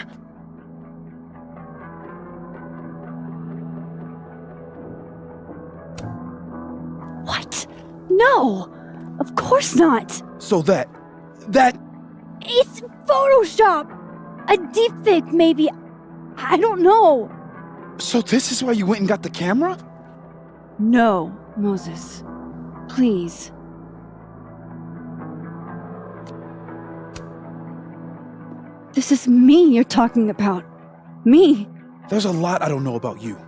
What? No! Of course not! So that... It's Photoshop! A deepfake, maybe. I don't know. So this is why you went and got the camera? No, Moses. Please. This is me you're talking about. Me. There's a lot I don't know about you.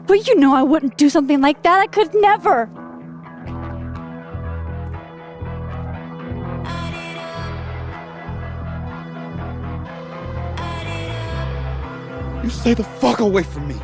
But you know I wouldn't do something like that. I could never. You stay the fuck away from me.